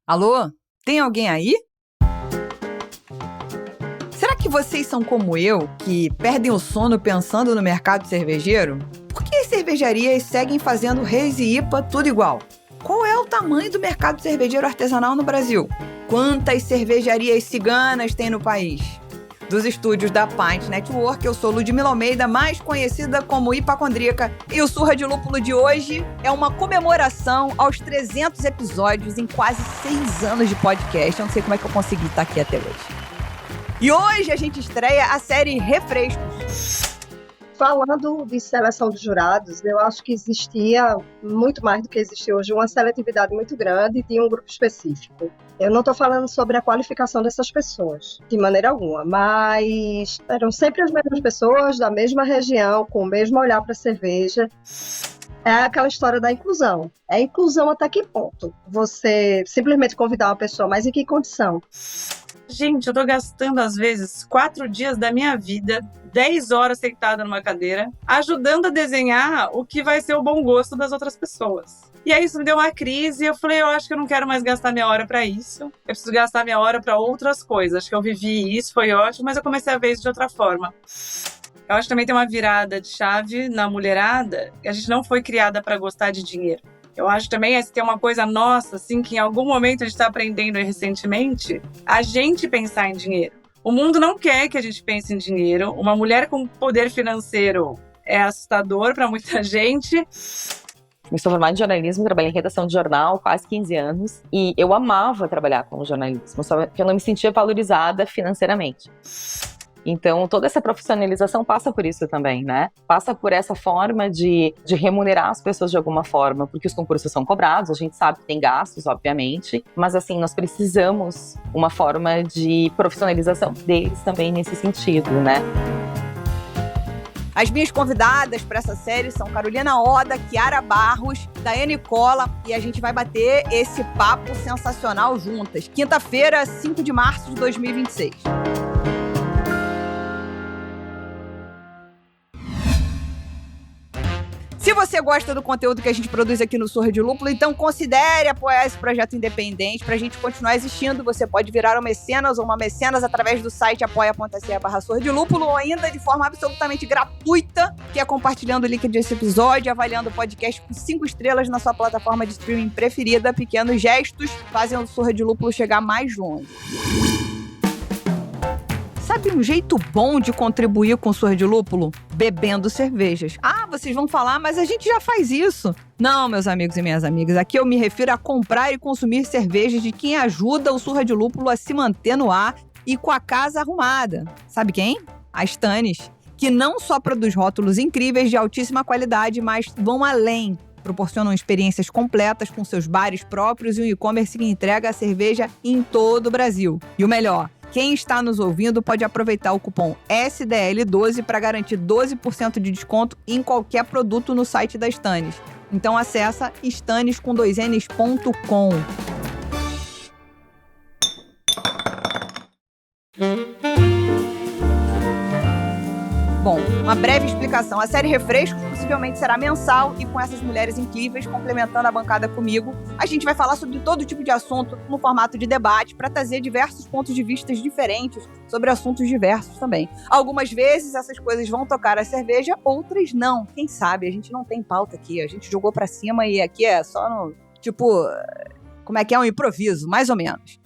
Alô? Tem alguém aí? Será que vocês são como eu, que perdem o sono pensando no mercado cervejeiro? Por que as cervejarias seguem fazendo Reis e IPA tudo igual? Qual é o tamanho do mercado cervejeiro artesanal no Brasil? Quantas cervejarias ciganas tem no país? Dos estúdios da Pint Network, eu sou Ludmila Almeida, mais conhecida como Hipacondríaca, e o Surra de Lúpulo de hoje é uma comemoração aos 300 episódios em quase 6 anos de podcast. Eu não sei como é que eu consegui estar aqui até hoje. E hoje a gente estreia a série Refrescos. Falando de seleção de jurados, eu acho que existia, muito mais do que existe hoje, uma seletividade muito grande de um grupo específico. Eu não estou falando sobre a qualificação dessas pessoas, de maneira alguma, mas eram sempre as mesmas pessoas, da mesma região, com o mesmo olhar para a cerveja. É aquela história da inclusão. É inclusão até que ponto? Você simplesmente convidar uma pessoa, mas em que condição? Gente, eu tô gastando, às vezes, 4 dias da minha vida, 10 horas sentada numa cadeira, ajudando a desenhar o que vai ser o bom gosto das outras pessoas. E aí isso me deu uma crise e eu falei, eu acho que eu não quero mais gastar minha hora pra isso. Eu preciso gastar minha hora pra outras coisas. Acho que eu vivi isso, foi ótimo, mas eu comecei a ver isso de outra forma. Eu acho que também tem uma virada de chave na mulherada, que a gente não foi criada pra gostar de dinheiro. Eu acho também que tem uma coisa nossa, assim, que em algum momento a gente está aprendendo recentemente, a gente pensar em dinheiro. O mundo não quer que a gente pense em dinheiro. Uma mulher com poder financeiro é assustador para muita gente. Me sou formada em jornalismo, trabalhei em redação de jornal quase 15 anos e eu amava trabalhar com jornalismo, só que eu não me sentia valorizada financeiramente. Então, toda essa profissionalização passa por isso também, né? Passa por essa forma de remunerar as pessoas de alguma forma, porque os concursos são cobrados, a gente sabe que tem gastos, obviamente, mas assim, nós precisamos uma forma de profissionalização deles também nesse sentido, né? As minhas convidadas para essa série são Carolina Oda, Kiara Barros, Daiane Cola, e a gente vai bater esse papo sensacional juntas. Quinta-feira, 5 de março de 2026. Se você gosta do conteúdo que a gente produz aqui no Surra de Lúpulo, então considere apoiar esse projeto independente para a gente continuar existindo. Você pode virar um mecenas ou uma mecenas através do site apoia.se/Surra de Lúpulo ou ainda de forma absolutamente gratuita, que é compartilhando o link desse episódio, avaliando o podcast com 5 estrelas na sua plataforma de streaming preferida. Pequenos gestos fazem o Surra de Lúpulo chegar mais longe. Sabe um jeito bom de contribuir com o Surra de Lúpulo? Bebendo cervejas. Ah, vocês vão falar, mas a gente já faz isso. Não, meus amigos e minhas amigas, aqui eu me refiro a comprar e consumir cervejas de quem ajuda o Surra de Lúpulo a se manter no ar e com a casa arrumada. Sabe quem? A Stannis, que não só produz rótulos incríveis de altíssima qualidade, mas vão além. Proporcionam experiências completas com seus bares próprios e um e-commerce que entrega a cerveja em todo o Brasil. E o melhor, quem está nos ouvindo pode aproveitar o cupom SDL12 para garantir 12% de desconto em qualquer produto no site da Stannis. Então acessa stannis.com. Bom, uma breve explicação. A série Refrescos possivelmente será mensal e com essas mulheres incríveis complementando a bancada comigo, a gente vai falar sobre todo tipo de assunto no formato de debate para trazer diversos pontos de vista diferentes sobre assuntos diversos também. Algumas vezes essas coisas vão tocar a cerveja, outras não. Quem sabe? A gente não tem pauta aqui, a gente jogou para cima e aqui é só no, como é que é, um improviso, mais ou menos.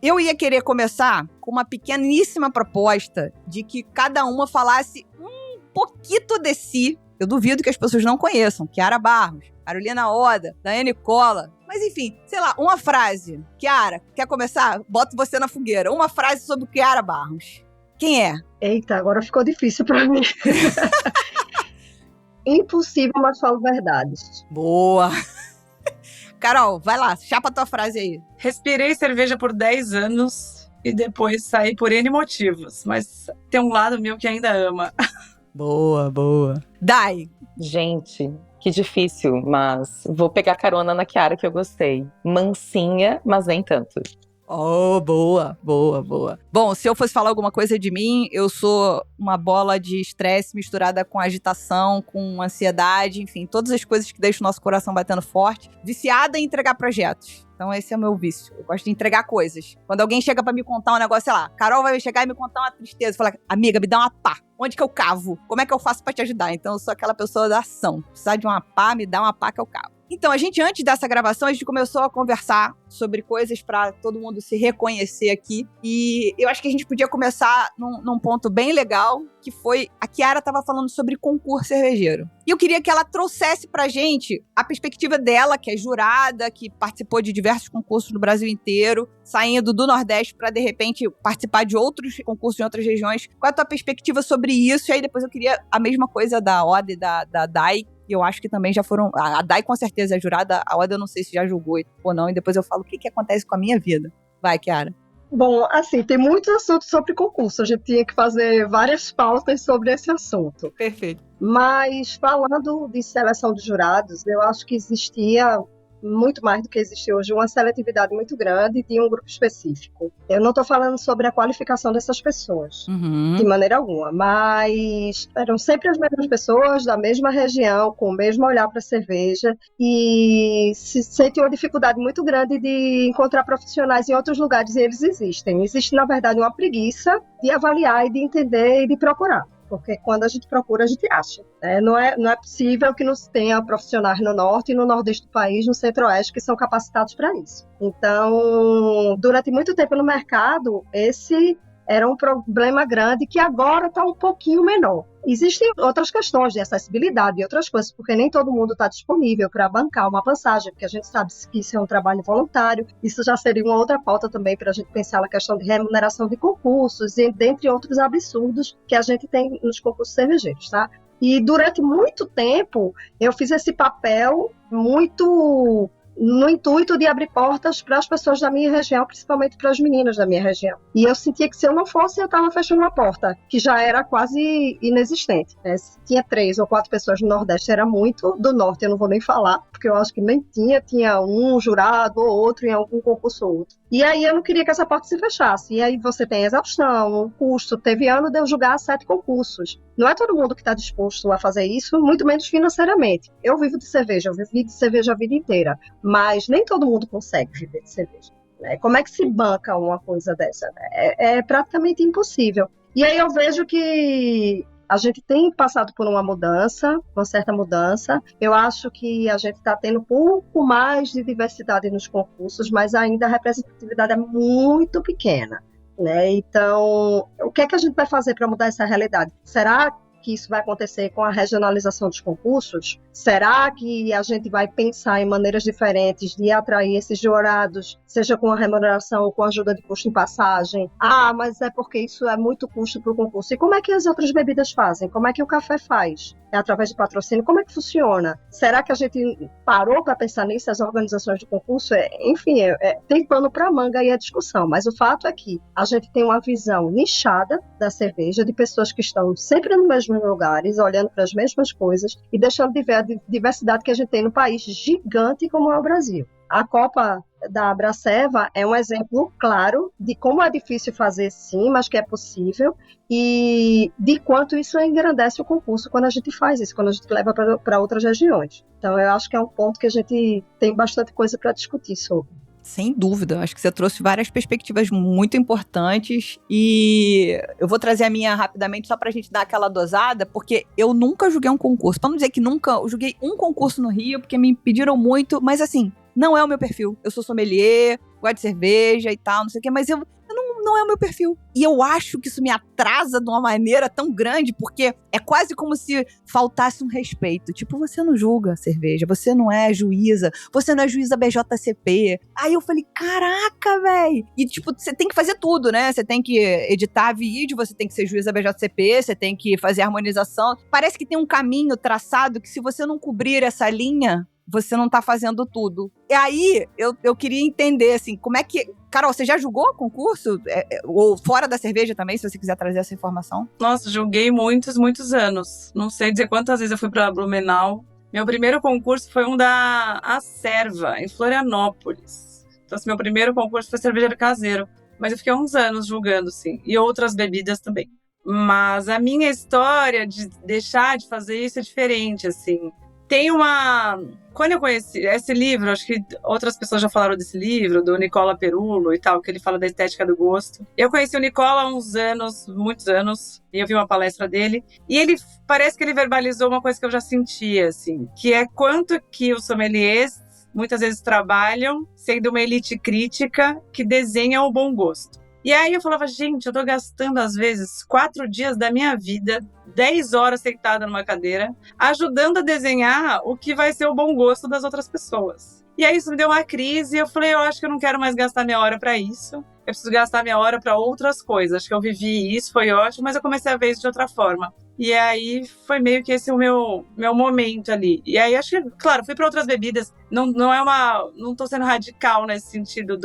Eu ia querer começar com uma pequeníssima proposta de que cada uma falasse um pouquinho de si. Eu duvido que as pessoas não conheçam. Kiara Barros, Carolina Oda, Daiane Cola. Mas enfim, sei lá, uma frase. Kiara, quer começar? Boto você na fogueira. Uma frase sobre Kiara Barros. Quem é? Eita, agora ficou difícil pra mim. Impossível, mas falo verdades. Boa! Carol, vai lá, chapa tua frase aí. Respirei cerveja por 10 anos e depois saí por N motivos, mas tem um lado meu que ainda ama. Boa, boa. Dai. Gente, que difícil, mas vou pegar carona na Kiara que eu gostei. Mansinha, mas nem tanto. Oh, boa, boa, boa. Bom, se eu fosse falar alguma coisa de mim, eu sou uma bola de estresse misturada com agitação, com ansiedade, enfim, todas as coisas que deixam o nosso coração batendo forte. Viciada em entregar projetos. Então esse é o meu vício. Eu gosto de entregar coisas. Quando alguém chega pra me contar um negócio, sei lá, Carol vai chegar e me contar uma tristeza. Falar, amiga, me dá uma pá. Onde que eu cavo? Como é que eu faço pra te ajudar? Então eu sou aquela pessoa da ação. Precisar de uma pá, me dá uma pá que eu cavo. Então, antes dessa gravação, a gente começou a conversar sobre coisas pra todo mundo se reconhecer aqui. E eu acho que a gente podia começar num ponto bem legal, que foi a Chiara tava falando sobre concurso cervejeiro. E eu queria que ela trouxesse pra gente a perspectiva dela, que é jurada, que participou de diversos concursos no Brasil inteiro, saindo do Nordeste pra, de repente, participar de outros concursos em outras regiões. Qual é a tua perspectiva sobre isso? E aí depois eu queria a mesma coisa da Oda e da Dai, que eu acho que também já foram... A Dai com certeza é jurada, a Oda eu não sei se já julgou ou não, e depois eu falo o que acontece com a minha vida. Vai, Chiara. Bom, assim, tem muitos assuntos sobre concurso. A gente tinha que fazer várias pautas sobre esse assunto. Perfeito. Mas, falando de seleção de jurados, eu acho que existia, muito mais do que existe hoje, uma seletividade muito grande de um grupo específico. Eu não estou falando sobre a qualificação dessas pessoas, de maneira alguma, mas eram sempre as mesmas pessoas, da mesma região, com o mesmo olhar para a cerveja, e se sente uma dificuldade muito grande de encontrar profissionais em outros lugares, e eles existem. Existe, na verdade, uma preguiça de avaliar e de entender e de procurar. Porque quando a gente procura, a gente acha. Não é possível que não tenha profissionais no norte e no nordeste do país, no centro-oeste, que são capacitados para isso. Então, durante muito tempo no mercado, esse era um problema grande que agora está um pouquinho menor. Existem outras questões de acessibilidade e outras coisas, porque nem todo mundo está disponível para bancar uma passagem, porque a gente sabe que isso é um trabalho voluntário. Isso já seria uma outra pauta também para a gente pensar na questão de remuneração de concursos, e dentre outros absurdos que a gente tem nos concursos cervejeiros, tá? E durante muito tempo eu fiz esse papel muito no intuito de abrir portas para as pessoas da minha região, principalmente para as meninas da minha região. E eu sentia que se eu não fosse, eu estava fechando uma porta, que já era quase inexistente. Se tinha 3 ou 4 pessoas no Nordeste, era muito. Do Norte eu não vou nem falar, porque eu acho que nem tinha um jurado ou outro em algum concurso ou outro. E aí eu não queria que essa porta se fechasse. E aí você tem exaustão, custo. Teve ano de eu julgar 7 concursos. Não é todo mundo que está disposto a fazer isso, muito menos financeiramente. Eu vivo de cerveja, eu vivi de cerveja a vida inteira, mas nem todo mundo consegue viver de cerveja. Como é que se banca uma coisa dessa? É praticamente impossível. E aí eu vejo que a gente tem passado por uma mudança, uma certa mudança. Eu acho que a gente está tendo um pouco mais de diversidade nos concursos, mas ainda a representatividade é muito pequena. Então, o que é que a gente vai fazer para mudar essa realidade? Será que isso vai acontecer com a regionalização dos concursos? Será que a gente vai pensar em maneiras diferentes de atrair esses jurados, seja com a remuneração ou com a ajuda de custo em passagem? Mas é porque isso é muito custo para o concurso. E como é que as outras bebidas fazem? Como é que o café faz? É através de patrocínio? Como é que funciona? Será que a gente parou para pensar nisso, as organizações de concurso? Enfim, tem pano para manga aí a discussão, mas o fato é que a gente tem uma visão nichada da cerveja, de pessoas que estão sempre nos mesmos lugares, olhando para as mesmas coisas e deixando de ver a diversidade que a gente tem no país gigante como é o Brasil. A Copa da Abraceva é um exemplo claro de como é difícil fazer sim, mas que é possível, e de quanto isso engrandece o concurso quando a gente faz isso, quando a gente leva para outras regiões. Então eu acho que é um ponto que a gente tem bastante coisa para discutir sobre. Sem dúvida, acho que você trouxe várias perspectivas muito importantes e eu vou trazer a minha rapidamente só pra gente dar aquela dosada, porque eu nunca julguei um concurso. Pra não dizer que nunca, eu julguei um concurso no Rio, porque me pediram muito, mas assim, não é o meu perfil. Eu sou sommelier, gosto de cerveja e tal, não sei o quê, mas não é o meu perfil. E eu acho que isso me atrasa de uma maneira tão grande, porque é quase como se faltasse um respeito. Tipo, você não julga cerveja, você não é juíza, você não é juíza BJCP. Aí eu falei, caraca, velho. E tipo, você tem que fazer tudo, né? Você tem que editar vídeo, você tem que ser juíza BJCP, você tem que fazer harmonização. Parece que tem um caminho traçado que se você não cobrir essa linha, você não tá fazendo tudo. E aí, eu queria entender, assim, como é que... Carol, você já julgou concurso? Ou fora da cerveja também, se você quiser trazer essa informação? Nossa, julguei muitos anos. Não sei dizer quantas vezes eu fui pra Blumenau. Meu primeiro concurso foi um da Acerva, em Florianópolis. Então, assim, meu primeiro concurso foi cervejeiro caseiro. Mas eu fiquei uns anos julgando, sim. E outras bebidas também. Mas a minha história de deixar de fazer isso é diferente, assim. Tem uma... Quando eu conheci esse livro, acho que outras pessoas já falaram desse livro, do Nicola Perulo e tal, que ele fala da estética do gosto. Eu conheci o Nicola há uns anos, muitos anos, e eu vi uma palestra dele. E ele, parece que ele verbalizou uma coisa que eu já sentia, assim, que é quanto que os sommeliers muitas vezes trabalham sendo uma elite crítica que desenha o bom gosto. E aí eu falava, gente, eu tô gastando às vezes 4 dias da minha vida, 10 horas sentada numa cadeira, ajudando a desenhar o que vai ser o bom gosto das outras pessoas. E aí isso me deu uma crise e eu falei, eu acho que eu não quero mais gastar minha hora para isso. Eu preciso gastar minha hora para outras coisas. Acho que eu vivi isso, foi ótimo, mas eu comecei a ver isso de outra forma. E aí foi meio que esse o meu momento ali. E aí acho que, claro, fui para outras bebidas. Não tô sendo radical nesse sentido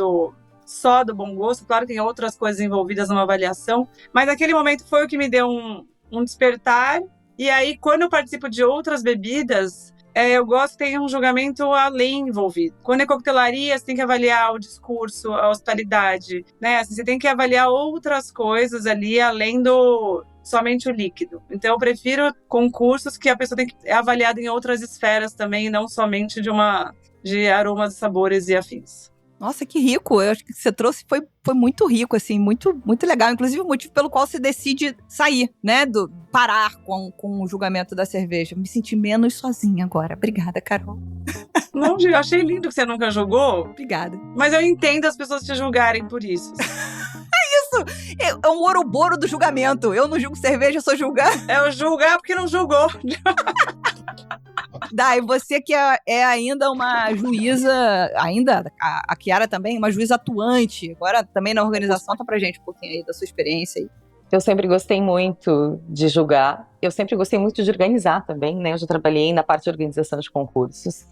só do bom gosto. Claro que tem outras coisas envolvidas numa avaliação. Mas naquele momento foi o que me deu um despertar. E aí quando eu participo de outras bebidas, eu gosto que tenha um julgamento além envolvido. Quando é coquetelaria, você tem que avaliar o discurso, a hospitalidade, né? Assim, você tem que avaliar outras coisas ali, além do somente o líquido. Então, eu prefiro concursos que a pessoa tem que ser avaliada em outras esferas também, não somente de aromas, sabores e afins. Nossa, que rico. Eu acho que você trouxe foi muito rico, assim, muito, muito legal. Inclusive, o motivo pelo qual você decide sair, né? Parar com o julgamento da cerveja. Me senti menos sozinha agora. Obrigada, Carol. Não, eu achei lindo que você nunca julgou. Obrigada. Mas eu entendo as pessoas te julgarem por isso. É um ouroboro do julgamento. Eu não julgo cerveja, eu sou julgar. É o julgar porque não julgou. Dai, você que é ainda uma juíza, a Chiara também, uma juíza atuante, agora também na organização, tá pra gente um pouquinho aí da sua experiência aí. Eu sempre gostei muito de julgar, eu sempre gostei muito de organizar também, né? Eu já trabalhei na parte de organização de concursos,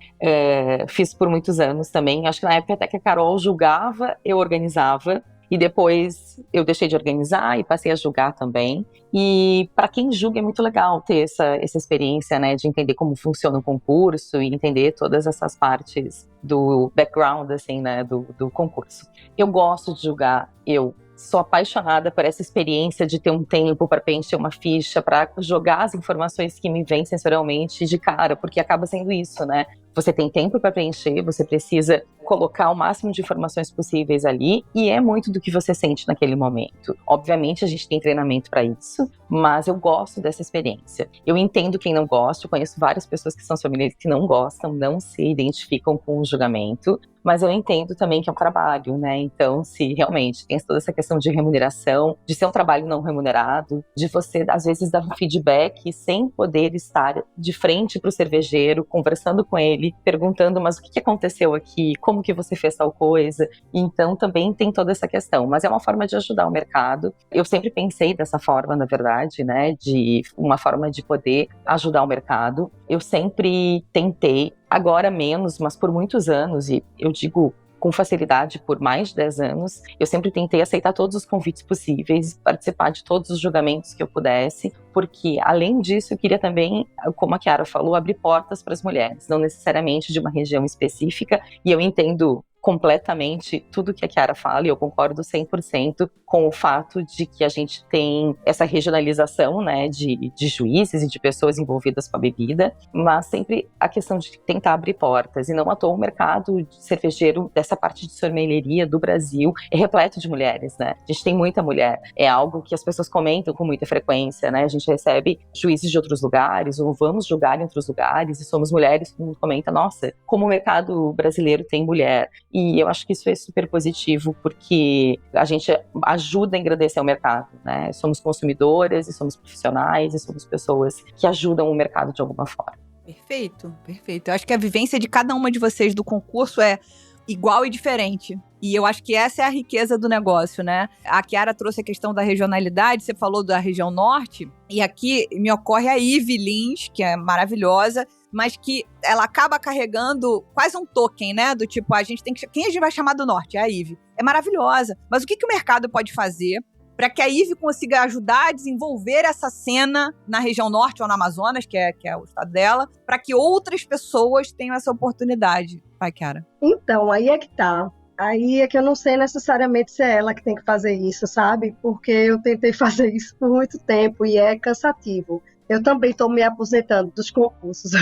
fiz por muitos anos também, acho que na época até que a Carol julgava, eu organizava, e depois eu deixei de organizar e passei a julgar também. E para quem julga é muito legal ter essa experiência, né, de entender como funciona o concurso e entender todas essas partes do background, assim, né, do concurso. Eu gosto de julgar, eu sou apaixonada por essa experiência de ter um tempo para preencher uma ficha, para jogar as informações que me vêm sensorialmente de cara, porque acaba sendo isso, né? Você tem tempo para preencher, você precisa colocar o máximo de informações possíveis ali, e é muito do que você sente naquele momento. Obviamente a gente tem treinamento para isso, mas eu gosto dessa experiência. Eu entendo quem não gosta, eu conheço várias pessoas que são sommeliers que não gostam, não se identificam com o julgamento, mas eu entendo também que é um trabalho, né? Então, se realmente tem toda essa questão de remuneração, de ser um trabalho não remunerado, de você, às vezes, dar um feedback sem poder estar de frente para o cervejeiro, conversando com ele, perguntando, mas o que aconteceu aqui? Como que você fez tal coisa? Então, também tem toda essa questão, mas é uma forma de ajudar o mercado. Eu sempre pensei dessa forma, na verdade, né? De uma forma de poder ajudar o mercado. Eu sempre tentei, agora menos, mas por muitos anos, e eu digo com facilidade por mais de 10 anos, eu sempre tentei aceitar todos os convites possíveis, participar de todos os julgamentos que eu pudesse, porque além disso eu queria também, como a Chiara falou, abrir portas para as mulheres, não necessariamente de uma região específica, e eu entendo completamente tudo que a Chiara fala, e eu concordo 100% com o fato de que a gente tem essa regionalização, né, de juízes e de pessoas envolvidas com a bebida, mas sempre a questão de tentar abrir portas, e não à toa o mercado cervejeiro dessa parte de sommelieria do Brasil é repleto de mulheres, né? A gente tem muita mulher, é algo que as pessoas comentam com muita frequência, né? A gente recebe juízes de outros lugares, ou vamos julgar em outros lugares, e somos mulheres, todo mundo comenta, nossa, como o mercado brasileiro tem mulher. E eu acho que isso é super positivo, porque a gente ajuda a engrandecer o mercado, né? Somos consumidoras, e somos profissionais, e somos pessoas que ajudam o mercado de alguma forma. Perfeito, perfeito. Eu acho que a vivência de cada uma de vocês do concurso é igual e diferente. E eu acho que essa é a riqueza do negócio, né? A Chiara trouxe a questão da regionalidade, você falou da região norte, e aqui me ocorre a Ive Lins, que é maravilhosa, mas que ela acaba carregando quase um token, né? Do tipo, a gente tem que... Quem a gente vai chamar do norte? É a Ive. É maravilhosa. Mas o que o mercado pode fazer para que a Ive consiga ajudar a desenvolver essa cena na região norte ou no Amazonas, que é o estado dela, para que outras pessoas tenham essa oportunidade? Vai, Chiara. Então, aí é que tá. Aí é que eu não sei necessariamente se é ela que tem que fazer isso, sabe? Porque eu tentei fazer isso por muito tempo e é cansativo. Eu também estou me aposentando dos concursos.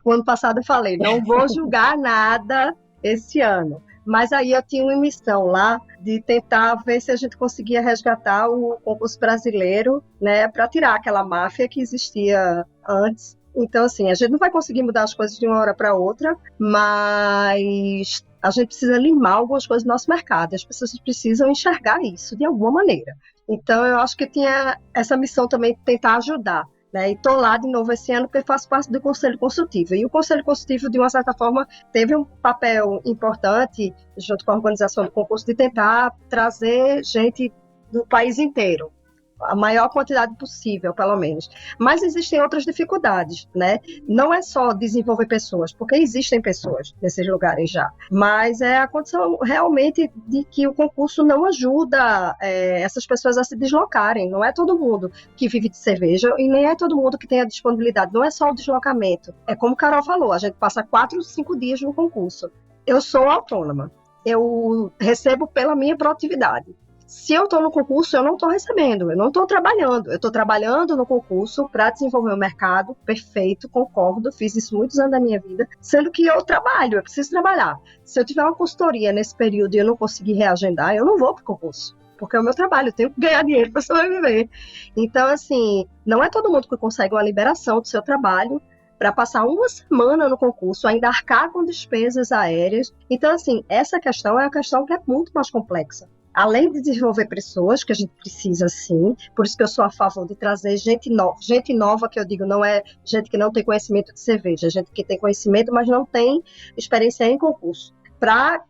O ano passado eu falei, não vou julgar nada esse ano. Mas aí eu tinha uma missão lá de tentar ver se a gente conseguia resgatar o concurso brasileiro, né, para tirar aquela máfia que existia antes. Então, assim, a gente não vai conseguir mudar as coisas de uma hora para outra, mas a gente precisa limar algumas coisas do nosso mercado. As pessoas precisam enxergar isso de alguma maneira. Então, eu acho que tinha essa missão também de tentar ajudar. Né? E estou lá de novo esse ano porque faço parte do Conselho Consultivo. E o Conselho Consultivo, de uma certa forma, teve um papel importante, junto com a organização do concurso, de tentar trazer gente do país inteiro. A maior quantidade possível, pelo menos. Mas existem outras dificuldades, né? Não é só desenvolver pessoas, porque existem pessoas nesses lugares já. Mas é a condição realmente de que o concurso não ajuda essas pessoas a se deslocarem. Não é todo mundo que vive de cerveja e nem é todo mundo que tem a disponibilidade. Não é só o deslocamento. É como a Carol falou, a gente passa 4, 5 dias no concurso. Eu sou autônoma. Eu recebo pela minha produtividade. Se eu estou no concurso, eu não estou recebendo, eu não estou trabalhando. Eu estou trabalhando no concurso para desenvolver o mercado, perfeito, concordo, fiz isso muitos anos da minha vida, sendo que eu trabalho, eu preciso trabalhar. Se eu tiver uma consultoria nesse período e eu não conseguir reagendar, eu não vou para o concurso, porque é o meu trabalho, eu tenho que ganhar dinheiro para sobreviver. Então, assim, não é todo mundo que consegue uma liberação do seu trabalho para passar uma semana no concurso, ainda arcar com despesas aéreas. Então, assim, essa questão é a questão que é muito mais complexa. Além de desenvolver pessoas, que a gente precisa sim, por isso que eu sou a favor de trazer gente nova, que eu digo, não é gente que não tem conhecimento de cerveja, gente que tem conhecimento, mas não tem experiência em concurso.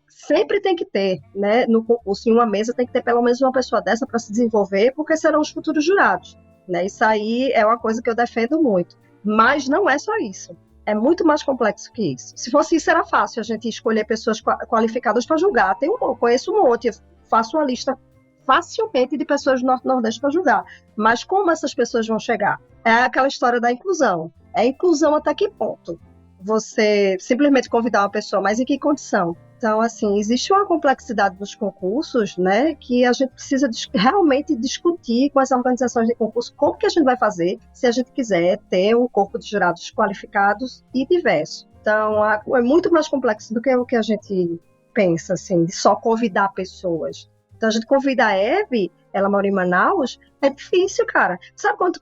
Sempre tem que ter, né, no concurso, em uma mesa tem que ter pelo menos uma pessoa dessa para se desenvolver, porque serão os futuros jurados, né? Isso aí é uma coisa que eu defendo muito. Mas não é só isso. É muito mais complexo que isso. Se fosse isso, era fácil a gente escolher pessoas qualificadas para julgar. Conheço um monte, faço uma lista facilmente de pessoas do Norte e Nordeste para julgar. Mas como essas pessoas vão chegar? É aquela história da inclusão. É inclusão até que ponto? Você simplesmente convidar uma pessoa, mas em que condição? Então, assim, existe uma complexidade nos concursos, né, que a gente precisa realmente discutir com as organizações de concurso como que a gente vai fazer se a gente quiser ter um corpo de jurados qualificados e diverso. Então, é muito mais complexo do que o que a gente pensa, assim, de só convidar pessoas. Então, a gente convida a Eve, ela mora em Manaus, é difícil, cara. Sabe quanto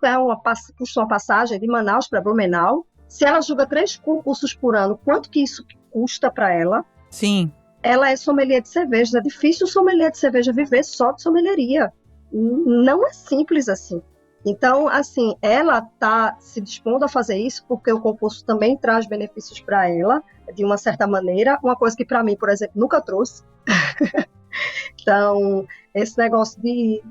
custa uma passagem de Manaus para Blumenau? Se ela julga 3 concursos por ano, quanto que isso custa para ela? Sim. Ela é sommelier de cerveja. É difícil o sommelier de cerveja viver só de sommelieria. Não é simples assim. Então, assim, ela está se dispondo a fazer isso porque o concurso também traz benefícios para ela, de uma certa maneira. Uma coisa que, para mim, por exemplo, nunca trouxe. Então, esse negócio de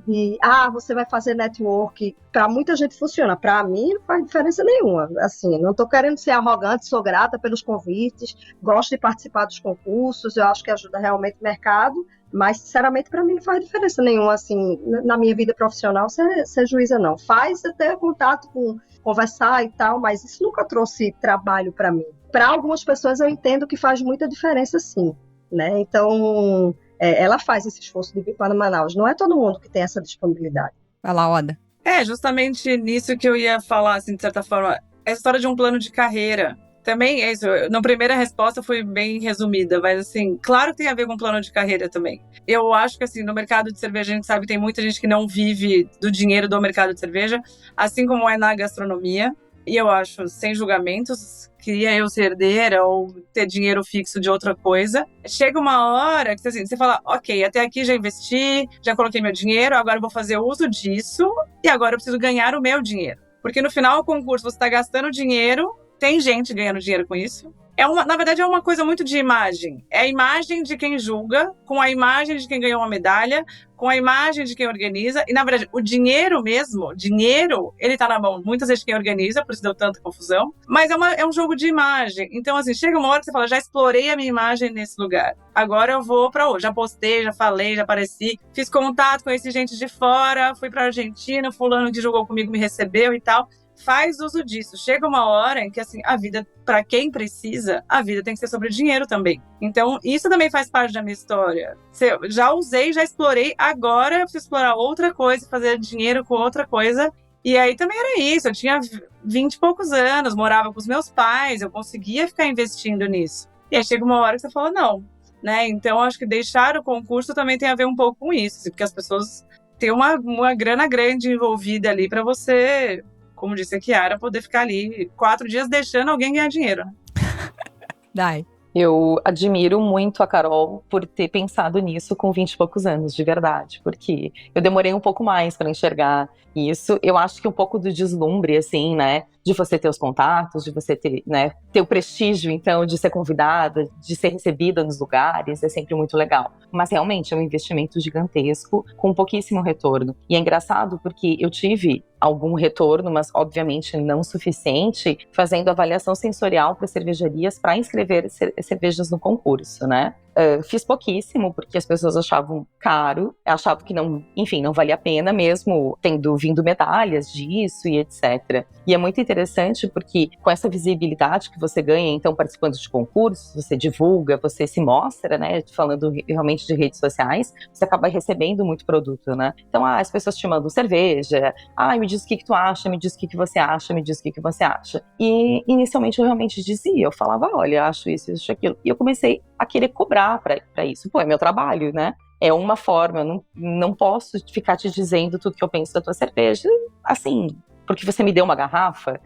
você vai fazer network, para muita gente funciona. Para mim, não faz diferença nenhuma. Assim, não estou querendo ser arrogante, sou grata pelos convites, gosto de participar dos concursos, eu acho que ajuda realmente o mercado, mas, sinceramente, para mim não faz diferença nenhuma, assim, na minha vida profissional, ser juíza, não. Faz até contato com conversar e tal, mas isso nunca trouxe trabalho para mim. Para algumas pessoas, eu entendo que faz muita diferença, sim, né? Então, ela faz esse esforço de vir para Manaus. Não é todo mundo que tem essa disponibilidade. Vai lá, Oda. É, justamente nisso que eu ia falar, assim, de certa forma, a história de um plano de carreira. Também é isso, na primeira resposta foi bem resumida, mas assim, claro que tem a ver com plano de carreira também. Eu acho que assim, no mercado de cerveja, a gente sabe que tem muita gente que não vive do dinheiro do mercado de cerveja, assim como é na gastronomia. E eu acho, sem julgamentos, queria eu ser herdeira ou ter dinheiro fixo de outra coisa. Chega uma hora que assim, você fala, ok, até aqui já investi, já coloquei meu dinheiro, agora eu vou fazer uso disso e agora eu preciso ganhar o meu dinheiro. Porque no final do concurso você está gastando dinheiro, tem gente ganhando dinheiro com isso. Na verdade, é uma coisa muito de imagem. É a imagem de quem julga, com a imagem de quem ganhou uma medalha, com a imagem de quem organiza. E, na verdade, o dinheiro mesmo, ele tá na mão muitas vezes de quem organiza, por isso deu tanta confusão. Mas é um jogo de imagem. Então, assim, chega uma hora que você fala, já explorei a minha imagem nesse lugar. Agora eu vou pra hoje. Já postei, já falei, já apareci. Fiz contato, conheci gente de fora, fui pra Argentina, fulano que jogou comigo me recebeu e tal. faz uso disso. Chega uma hora em que, assim, a vida, para quem precisa, a vida tem que ser sobre dinheiro também. Então, isso também faz parte da minha história. Já usei, já explorei, agora eu preciso explorar outra coisa, fazer dinheiro com outra coisa. E aí também era isso, eu tinha 20 e poucos anos, morava com os meus pais, eu conseguia ficar investindo nisso. E aí chega uma hora que você fala, não, né? Então, acho que deixar o concurso também tem a ver um pouco com isso, porque as pessoas têm uma grana grande envolvida ali para você, como disse a Chiara, poder ficar ali 4 dias deixando alguém ganhar dinheiro. Dai. Eu admiro muito a Carol por ter pensado nisso com 20 e poucos anos, de verdade, porque eu demorei um pouco mais para enxergar isso. Eu acho que um pouco do deslumbre, assim, né, de você ter os contatos, de você ter, né, ter o prestígio, então, de ser convidada, de ser recebida nos lugares, é sempre muito legal. Mas realmente é um investimento gigantesco, com pouquíssimo retorno. E é engraçado porque eu tive algum retorno, mas obviamente não suficiente, fazendo avaliação sensorial para cervejarias para inscrever cervejas no concurso, né? Fiz pouquíssimo, porque as pessoas achavam caro, achavam que não, enfim, não valia a pena mesmo, tendo vindo medalhas disso e etc. E é muito interessante porque com essa visibilidade que você ganha, então, participando de concursos, você divulga, você se mostra, né, falando realmente de redes sociais, você acaba recebendo muito produto, né? Então, as pessoas te mandam cerveja, me diz o que tu acha, me diz o que você acha, me diz o que você acha. E inicialmente eu realmente dizia, eu falava, olha, acho isso, aquilo. E eu comecei a querer cobrar para isso. Pô, é meu trabalho, né? É uma forma, eu não posso ficar te dizendo tudo que eu penso da tua cerveja, assim, porque você me deu uma garrafa,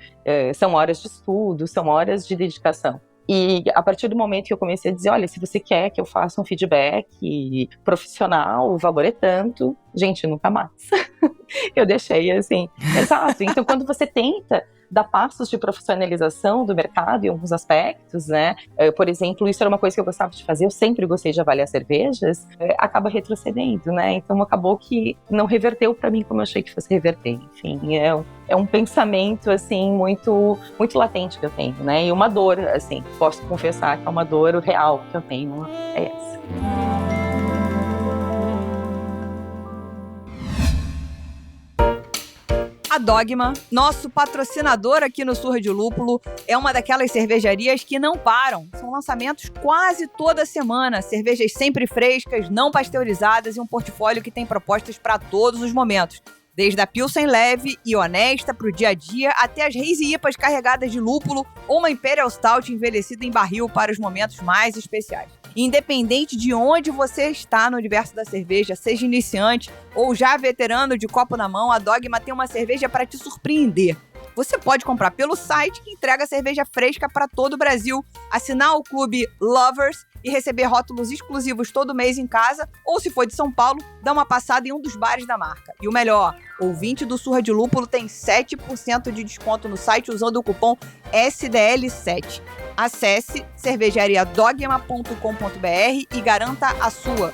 são horas de estudo, são horas de dedicação. E a partir do momento que eu comecei a dizer, olha, se você quer que eu faça um feedback profissional, o valor é tanto, gente, nunca mais. Eu deixei assim, exato. Então, quando você tenta dar passos de profissionalização do mercado em alguns aspectos, né? Por exemplo, isso era uma coisa que eu gostava de fazer, eu sempre gostei de avaliar cervejas, acaba retrocedendo, né? Então acabou que não reverteu para mim como eu achei que fosse reverter. Enfim, é um pensamento, assim, muito, muito latente que eu tenho, né? E uma dor, assim, posso confessar que é uma dor real que eu tenho, é essa. A Dogma, nosso patrocinador aqui no Surra de Lúpulo, é uma daquelas cervejarias que não param. São lançamentos quase toda semana, cervejas sempre frescas, não pasteurizadas e um portfólio que tem propostas para todos os momentos. Desde a Pilsen leve e honesta para o dia a dia, até as Hazy IPAs carregadas de lúpulo ou uma Imperial Stout envelhecida em barril para os momentos mais especiais. Independente de onde você está no universo da cerveja, seja iniciante ou já veterano de copo na mão, a Dogma tem uma cerveja para te surpreender. Você pode comprar pelo site que entrega cerveja fresca para todo o Brasil, assinar o clube Lovers e receber rótulos exclusivos todo mês em casa, ou se for de São Paulo, dá uma passada em um dos bares da marca. E o melhor, ouvinte do Surra de Lúpulo tem 7% de desconto no site usando o cupom SDL7. Acesse cervejariadogma.com.br e garanta a sua.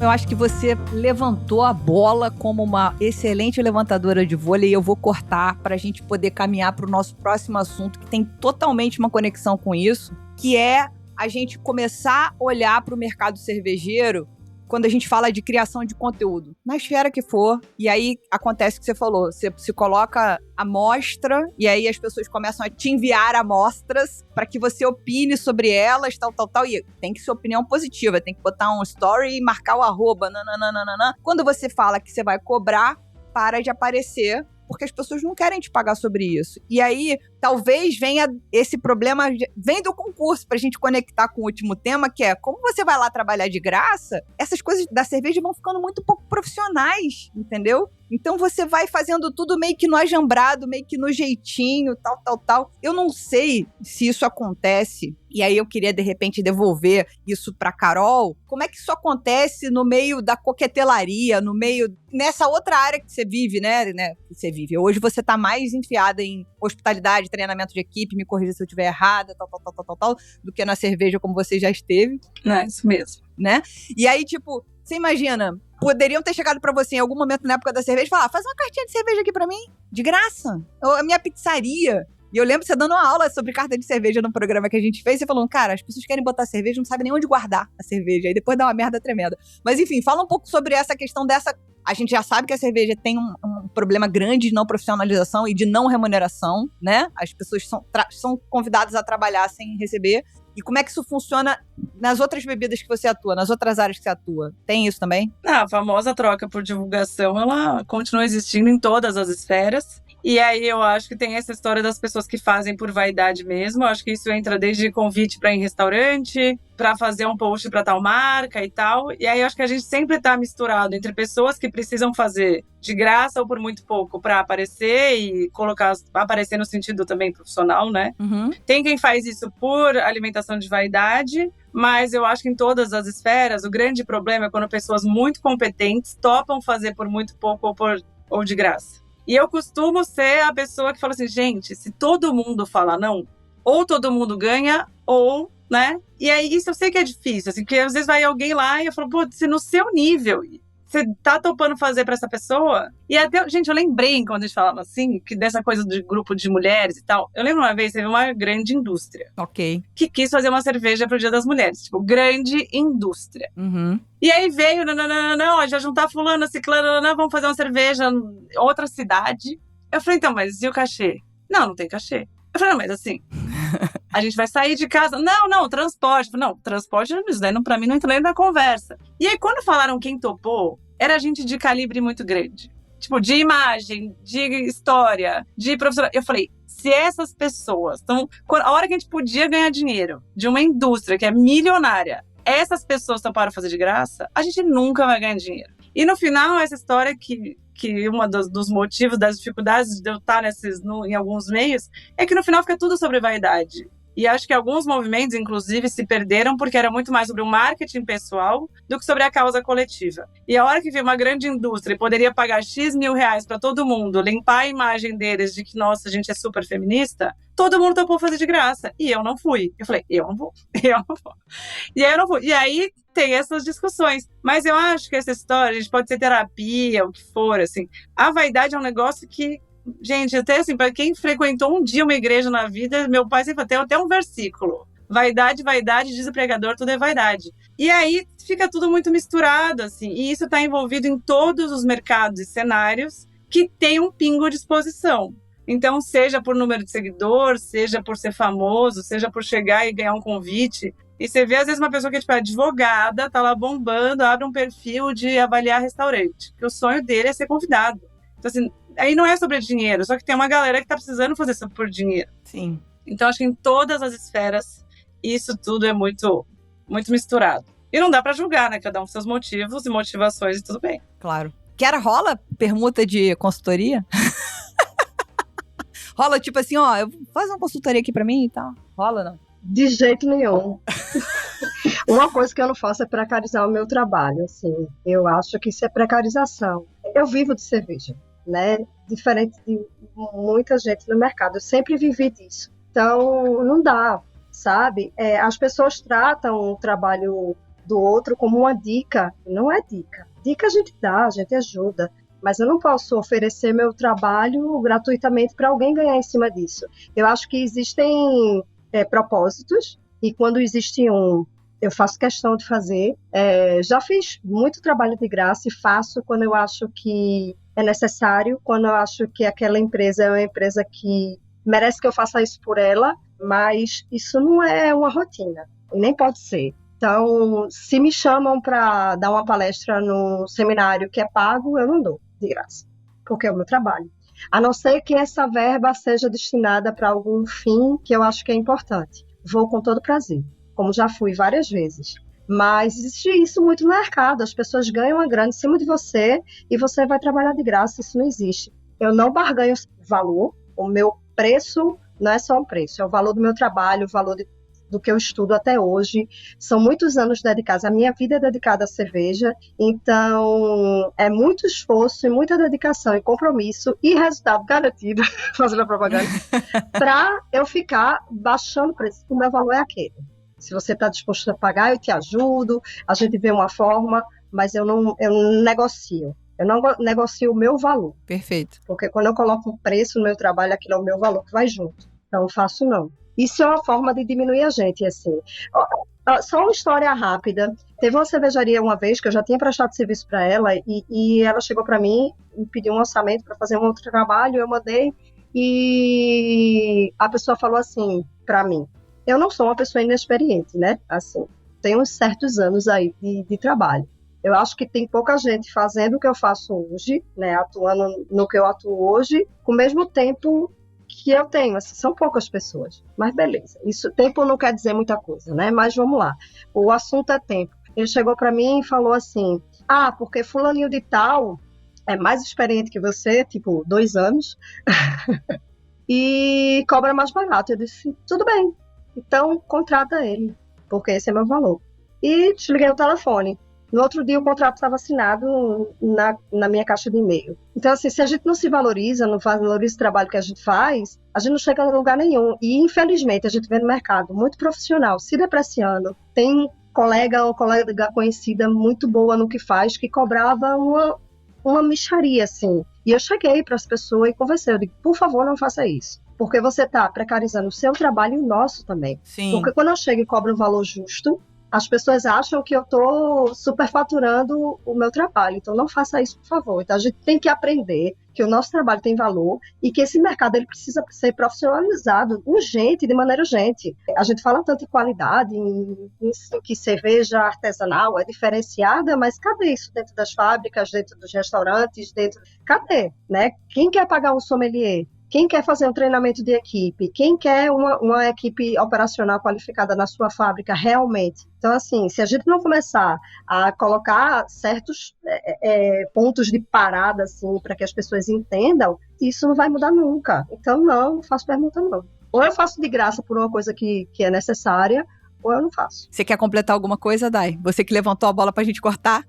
Eu acho que você levantou a bola como uma excelente levantadora de vôlei e eu vou cortar para a gente poder caminhar para o nosso próximo assunto, que tem totalmente uma conexão com isso, que é a gente começar a olhar para o mercado cervejeiro quando a gente fala de criação de conteúdo, na esfera que for, e aí acontece o que você falou, você se coloca amostra, e aí as pessoas começam a te enviar amostras para que você opine sobre elas, tal, e tem que ser opinião positiva, tem que botar um story e marcar o arroba, nananana. Quando você fala que você vai cobrar, para de aparecer, porque as pessoas não querem te pagar sobre isso. E aí, talvez venha esse problema, vem do concurso, pra gente conectar com o último tema, que é, como você vai lá trabalhar de graça, essas coisas da cerveja vão ficando muito pouco profissionais, entendeu? Então você vai fazendo tudo meio que no ajambrado, meio que no jeitinho, tal. Eu não sei se isso acontece, e aí eu queria, de repente, devolver isso pra Carol. Como é que isso acontece no meio da coquetelaria, no meio... nessa outra área que você vive, né? Que você vive. Hoje você tá mais enfiada em hospitalidade, treinamento de equipe, me corrija se eu estiver errada, tal, do que na cerveja, como você já esteve. É, isso mesmo. Né? E aí, tipo, você imagina... poderiam ter chegado pra você em algum momento na época da cerveja e falar, faz uma cartinha de cerveja aqui pra mim, de graça. Ou a minha pizzaria, E eu lembro você dando uma aula sobre carta de cerveja no programa que a gente fez, você falando, cara, as pessoas querem botar cerveja, não sabem nem onde guardar a cerveja, aí depois dá uma merda tremenda. Mas enfim, fala um pouco sobre essa questão dessa... A gente já sabe que a cerveja tem um problema grande de não profissionalização e de não remuneração, né? As pessoas são convidadas a trabalhar sem receber. E como é que isso funciona nas outras bebidas que você atua, nas outras áreas que você atua? Tem isso também? A famosa troca por divulgação, ela continua existindo em todas as esferas. E aí eu acho que tem essa história das pessoas que fazem por vaidade mesmo. Eu acho que isso entra desde convite para ir em restaurante, para fazer um post para tal marca e tal. E aí eu acho que a gente sempre tá misturado entre pessoas que precisam fazer de graça ou por muito pouco para aparecer e aparecer no sentido também profissional, né? Uhum. Tem quem faz isso por alimentação de vaidade, mas eu acho que em todas as esferas o grande problema é quando pessoas muito competentes topam fazer por muito pouco ou de graça. E eu costumo ser a pessoa que fala assim, gente, se todo mundo falar não, ou todo mundo ganha, ou, né? E aí, isso eu sei que é difícil, assim, porque às vezes vai alguém lá e eu falo, pô, se no seu nível, você tá topando fazer pra essa pessoa? E até, gente, eu lembrei, quando a gente falava assim, que dessa coisa de grupo de mulheres e tal, eu lembro uma vez, teve uma grande indústria. Ok. Que quis fazer uma cerveja pro Dia das Mulheres, tipo, grande indústria. Uhum. E aí veio, não, já juntar fulano, ciclano, vamos fazer uma cerveja em outra cidade. Eu falei, então, mas e o cachê? Não tem cachê. Eu falei, não, mas assim, a gente vai sair de casa. Não, transporte. Não, transporte, isso daí pra mim não entra nem na conversa. E aí, quando falaram quem topou, era gente de calibre muito grande. Tipo, de imagem, de história, de profissional. Eu falei, se essas pessoas estão... A hora que a gente podia ganhar dinheiro de uma indústria que é milionária, essas pessoas toparam fazer de graça, a gente nunca vai ganhar dinheiro. E no final, essa história que uma dos motivos das dificuldades de eu estar em alguns meios é que no final fica tudo sobre vaidade. E acho que alguns movimentos, inclusive, se perderam porque era muito mais sobre o marketing pessoal do que sobre a causa coletiva. E a hora que veio uma grande indústria e poderia pagar X mil reais para todo mundo, limpar a imagem deles de que, nossa, a gente é super feminista, todo mundo topou fazer de graça. E eu não fui. Eu falei, eu não vou. E aí eu não fui. E aí tem essas discussões. Mas eu acho que essa história, a gente pode ser terapia, o que for, assim. A vaidade é um negócio que... Gente, até assim, para quem frequentou um dia uma igreja na vida, meu pai sempre tem até um versículo. Vaidade, diz o pregador, tudo é vaidade. E aí fica tudo muito misturado, assim. E isso está envolvido em todos os mercados e cenários que tem um pingo de exposição. Então, seja por número de seguidor, seja por ser famoso, seja por chegar e ganhar um convite. E você vê, às vezes, uma pessoa que é tipo advogada, tá lá bombando, abre um perfil de avaliar restaurante. Porque o sonho dele é ser convidado. Então, assim, aí não é sobre dinheiro, só que tem uma galera que tá precisando fazer isso por dinheiro. Sim. Então, acho que em todas as esferas, isso tudo é muito, muito misturado. E não dá pra julgar, né? Cada um com seus motivos e motivações e tudo bem. Claro. Rola permuta de consultoria? Rola tipo assim, ó, faz uma consultoria aqui pra mim e tal. Rola, não? De jeito nenhum. Uma coisa que eu não faço é precarizar o meu trabalho, assim. Eu acho que isso é precarização. Eu vivo de cerveja, né? Diferente de muita gente no mercado. Eu sempre vivi disso. Então, não dá, sabe? As pessoas tratam o trabalho do outro como uma dica. Não é dica. Dica a gente dá, a gente ajuda. Mas eu não posso oferecer meu trabalho gratuitamente para alguém ganhar em cima disso. Eu acho que existem propósitos, e quando existe eu faço questão de fazer. Já fiz muito trabalho de graça e faço quando eu acho que é necessário, quando eu acho que aquela empresa é uma empresa que merece que eu faça isso por ela, mas isso não é uma rotina, e nem pode ser. Então, se me chamam para dar uma palestra no seminário que é pago, eu não dou de graça, porque é o meu trabalho. A não ser que essa verba seja destinada para algum fim que eu acho que é importante. Vou com todo prazer, como já fui várias vezes. Mas existe isso muito no mercado. As pessoas ganham uma grana em cima de você e você vai trabalhar de graça. Isso não existe. Eu não barganho valor. O meu preço não é só um preço, é o valor do meu trabalho, o valor do que eu estudo até hoje. São muitos anos dedicados. A minha vida é dedicada à cerveja. Então, é muito esforço e muita dedicação e compromisso e resultado garantido, fazendo a propaganda, para eu ficar baixando o preço. O meu valor é aquele. Se você está disposto a pagar, eu te ajudo, a gente vê uma forma, mas eu não negocio. Eu não negocio o meu valor. Perfeito. Porque quando eu coloco um preço no meu trabalho, aquilo é o meu valor que vai junto. Então, faço não. Isso é uma forma de diminuir a gente, assim. Só uma história rápida. Teve uma cervejaria uma vez que eu já tinha prestado serviço para ela e ela chegou para mim e pediu um orçamento para fazer um outro trabalho, eu mandei e a pessoa falou assim para mim: eu não sou uma pessoa inexperiente, né? Assim, tenho uns certos anos aí de trabalho. Eu acho que tem pouca gente fazendo o que eu faço hoje, né? Atuando no que eu atuo hoje, com o mesmo tempo que eu tenho, assim, são poucas pessoas, mas beleza, isso, tempo não quer dizer muita coisa, né, mas vamos lá, o assunto é tempo. Ele chegou para mim e falou assim: porque fulaninho de tal é mais experiente que você, tipo, 2 anos, e cobra mais barato. Eu disse: tudo bem, então contrata ele, porque esse é meu valor. E desliguei o telefone. No outro dia, o contrato estava assinado na minha caixa de e-mail. Então, assim, se a gente não se valoriza, não valoriza o trabalho que a gente faz, a gente não chega a lugar nenhum. E, infelizmente, a gente vê no mercado muito profissional se depreciando. Tem um colega ou colega conhecida muito boa no que faz, que cobrava uma mixaria, assim. E eu cheguei para as pessoas e conversei. Eu digo: por favor, não faça isso. Porque você está precarizando o seu trabalho e o nosso também. Sim. Porque quando eu chego e cobro um valor justo, as pessoas acham que eu estou superfaturando o meu trabalho. Então, não faça isso, por favor. Então, a gente tem que aprender que o nosso trabalho tem valor e que esse mercado ele precisa ser profissionalizado urgente, de maneira urgente. A gente fala tanto em qualidade, em que cerveja artesanal é diferenciada, mas cadê isso dentro das fábricas, dentro dos restaurantes, Cadê? Né? Quem quer pagar um sommelier? Quem quer fazer um treinamento de equipe? Quem quer uma equipe operacional qualificada na sua fábrica realmente? Então, assim, se a gente não começar a colocar certos pontos de parada, assim, para que as pessoas entendam, isso não vai mudar nunca. Então, não faço pergunta, não. Ou eu faço de graça por uma coisa que é necessária, ou eu não faço. Você quer completar alguma coisa, Dai? Você que levantou a bola pra gente cortar?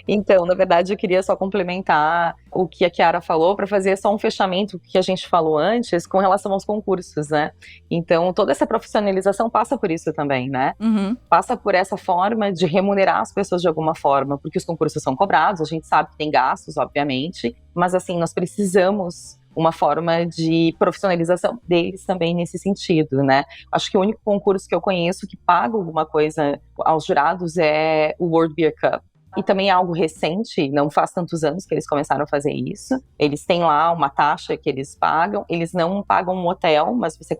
Então, na verdade, eu queria só complementar o que a Chiara falou para fazer só um fechamento que a gente falou antes com relação aos concursos, né? Então, toda essa profissionalização passa por isso também, né? Uhum. Passa por essa forma de remunerar as pessoas de alguma forma, porque os concursos são cobrados, a gente sabe que tem gastos, obviamente, mas assim, nós precisamos uma forma de profissionalização deles também nesse sentido, né? Acho que o único concurso que eu conheço que paga alguma coisa aos jurados é o World Beer Cup. E também é algo recente, não faz tantos anos que eles começaram a fazer isso. Eles têm lá uma taxa que eles pagam, eles não pagam um hotel, mas você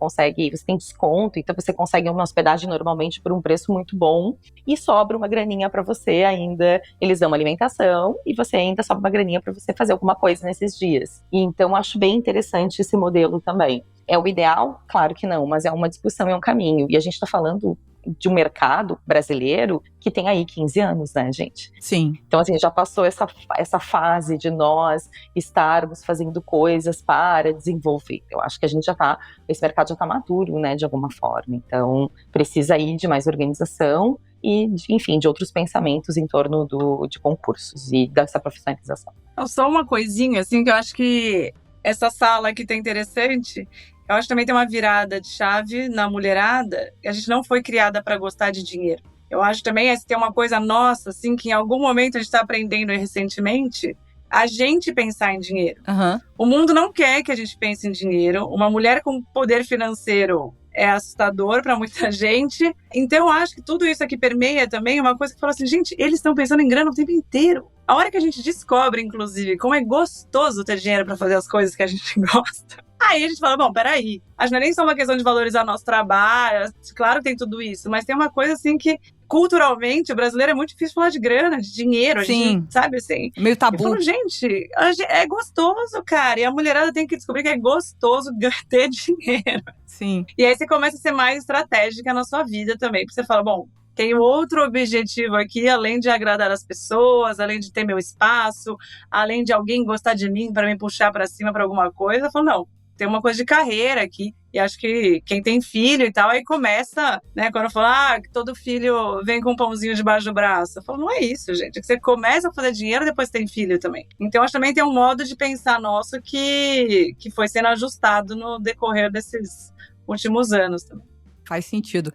tem desconto, então você consegue uma hospedagem normalmente por um preço muito bom e sobra uma graninha para você ainda. Eles dão uma alimentação e você ainda sobra uma graninha para você fazer alguma coisa nesses dias. E então acho bem interessante esse modelo também. É o ideal? Claro que não, mas é uma discussão, é um caminho. E a gente está falando de um mercado brasileiro que tem aí 15 anos, né, gente? Sim. Então, assim, já passou essa fase de nós estarmos fazendo coisas para desenvolver. Eu acho que esse mercado já está maduro, né, de alguma forma. Então, precisa aí de mais organização e, enfim, de outros pensamentos em torno de concursos e dessa profissionalização. Só uma coisinha, assim, que eu acho que essa sala aqui tá interessante. Eu acho que também tem uma virada de chave na mulherada. A gente não foi criada para gostar de dinheiro. Eu acho também que tem uma coisa nossa, assim, que em algum momento a gente está aprendendo recentemente, a gente pensar em dinheiro. Uhum. O mundo não quer que a gente pense em dinheiro. Uma mulher com poder financeiro é assustador para muita gente. Então, eu acho que tudo isso aqui permeia também uma coisa que fala assim, gente, eles estão pensando em grana o tempo inteiro. A hora que a gente descobre, inclusive, como é gostoso ter dinheiro para fazer as coisas que a gente gosta, aí a gente fala, bom, peraí, acho que não é nem só uma questão de valorizar nosso trabalho, claro que tem tudo isso, mas tem uma coisa assim que, culturalmente, o brasileiro é muito difícil falar de grana, de dinheiro, Sim. a gente, sabe assim? Meio tabu. Eu falo, gente, é gostoso, cara, e a mulherada tem que descobrir que é gostoso ter dinheiro. Sim. E aí você começa a ser mais estratégica na sua vida também, porque você fala, bom, tenho outro objetivo aqui, além de agradar as pessoas, além de ter meu espaço, além de alguém gostar de mim para me puxar para cima para alguma coisa. Eu falo, não, tem uma coisa de carreira aqui. E acho que quem tem filho e tal, aí começa, né? Quando eu falo, que todo filho vem com um pãozinho debaixo do braço. Eu falo, não é isso, gente. É que você começa a fazer dinheiro e depois tem filho também. Então, acho que também tem um modo de pensar nosso que foi sendo ajustado no decorrer desses últimos anos também. Faz sentido.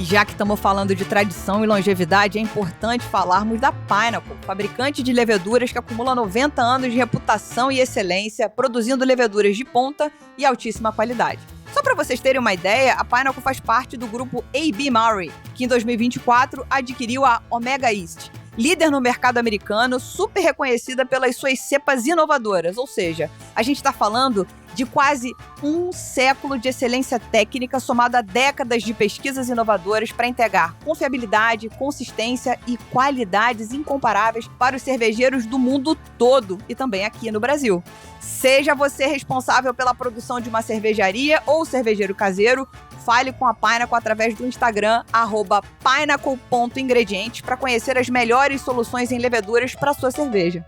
E já que estamos falando de tradição e longevidade, é importante falarmos da Pineapple, fabricante de leveduras que acumula 90 anos de reputação e excelência, produzindo leveduras de ponta e altíssima qualidade. Só para vocês terem uma ideia, a Pineapple faz parte do grupo AB Mauri, que em 2024 adquiriu a Omega East, líder no mercado americano, super reconhecida pelas suas cepas inovadoras. Ou seja, a gente está falando de quase um século de excelência técnica somado a décadas de pesquisas inovadoras para integrar confiabilidade, consistência e qualidades incomparáveis para os cervejeiros do mundo todo e também aqui no Brasil. Seja você responsável pela produção de uma cervejaria ou cervejeiro caseiro, fale com a Pineapple através do Instagram, @pineapple.ingredientes, para conhecer as melhores soluções em leveduras para sua cerveja.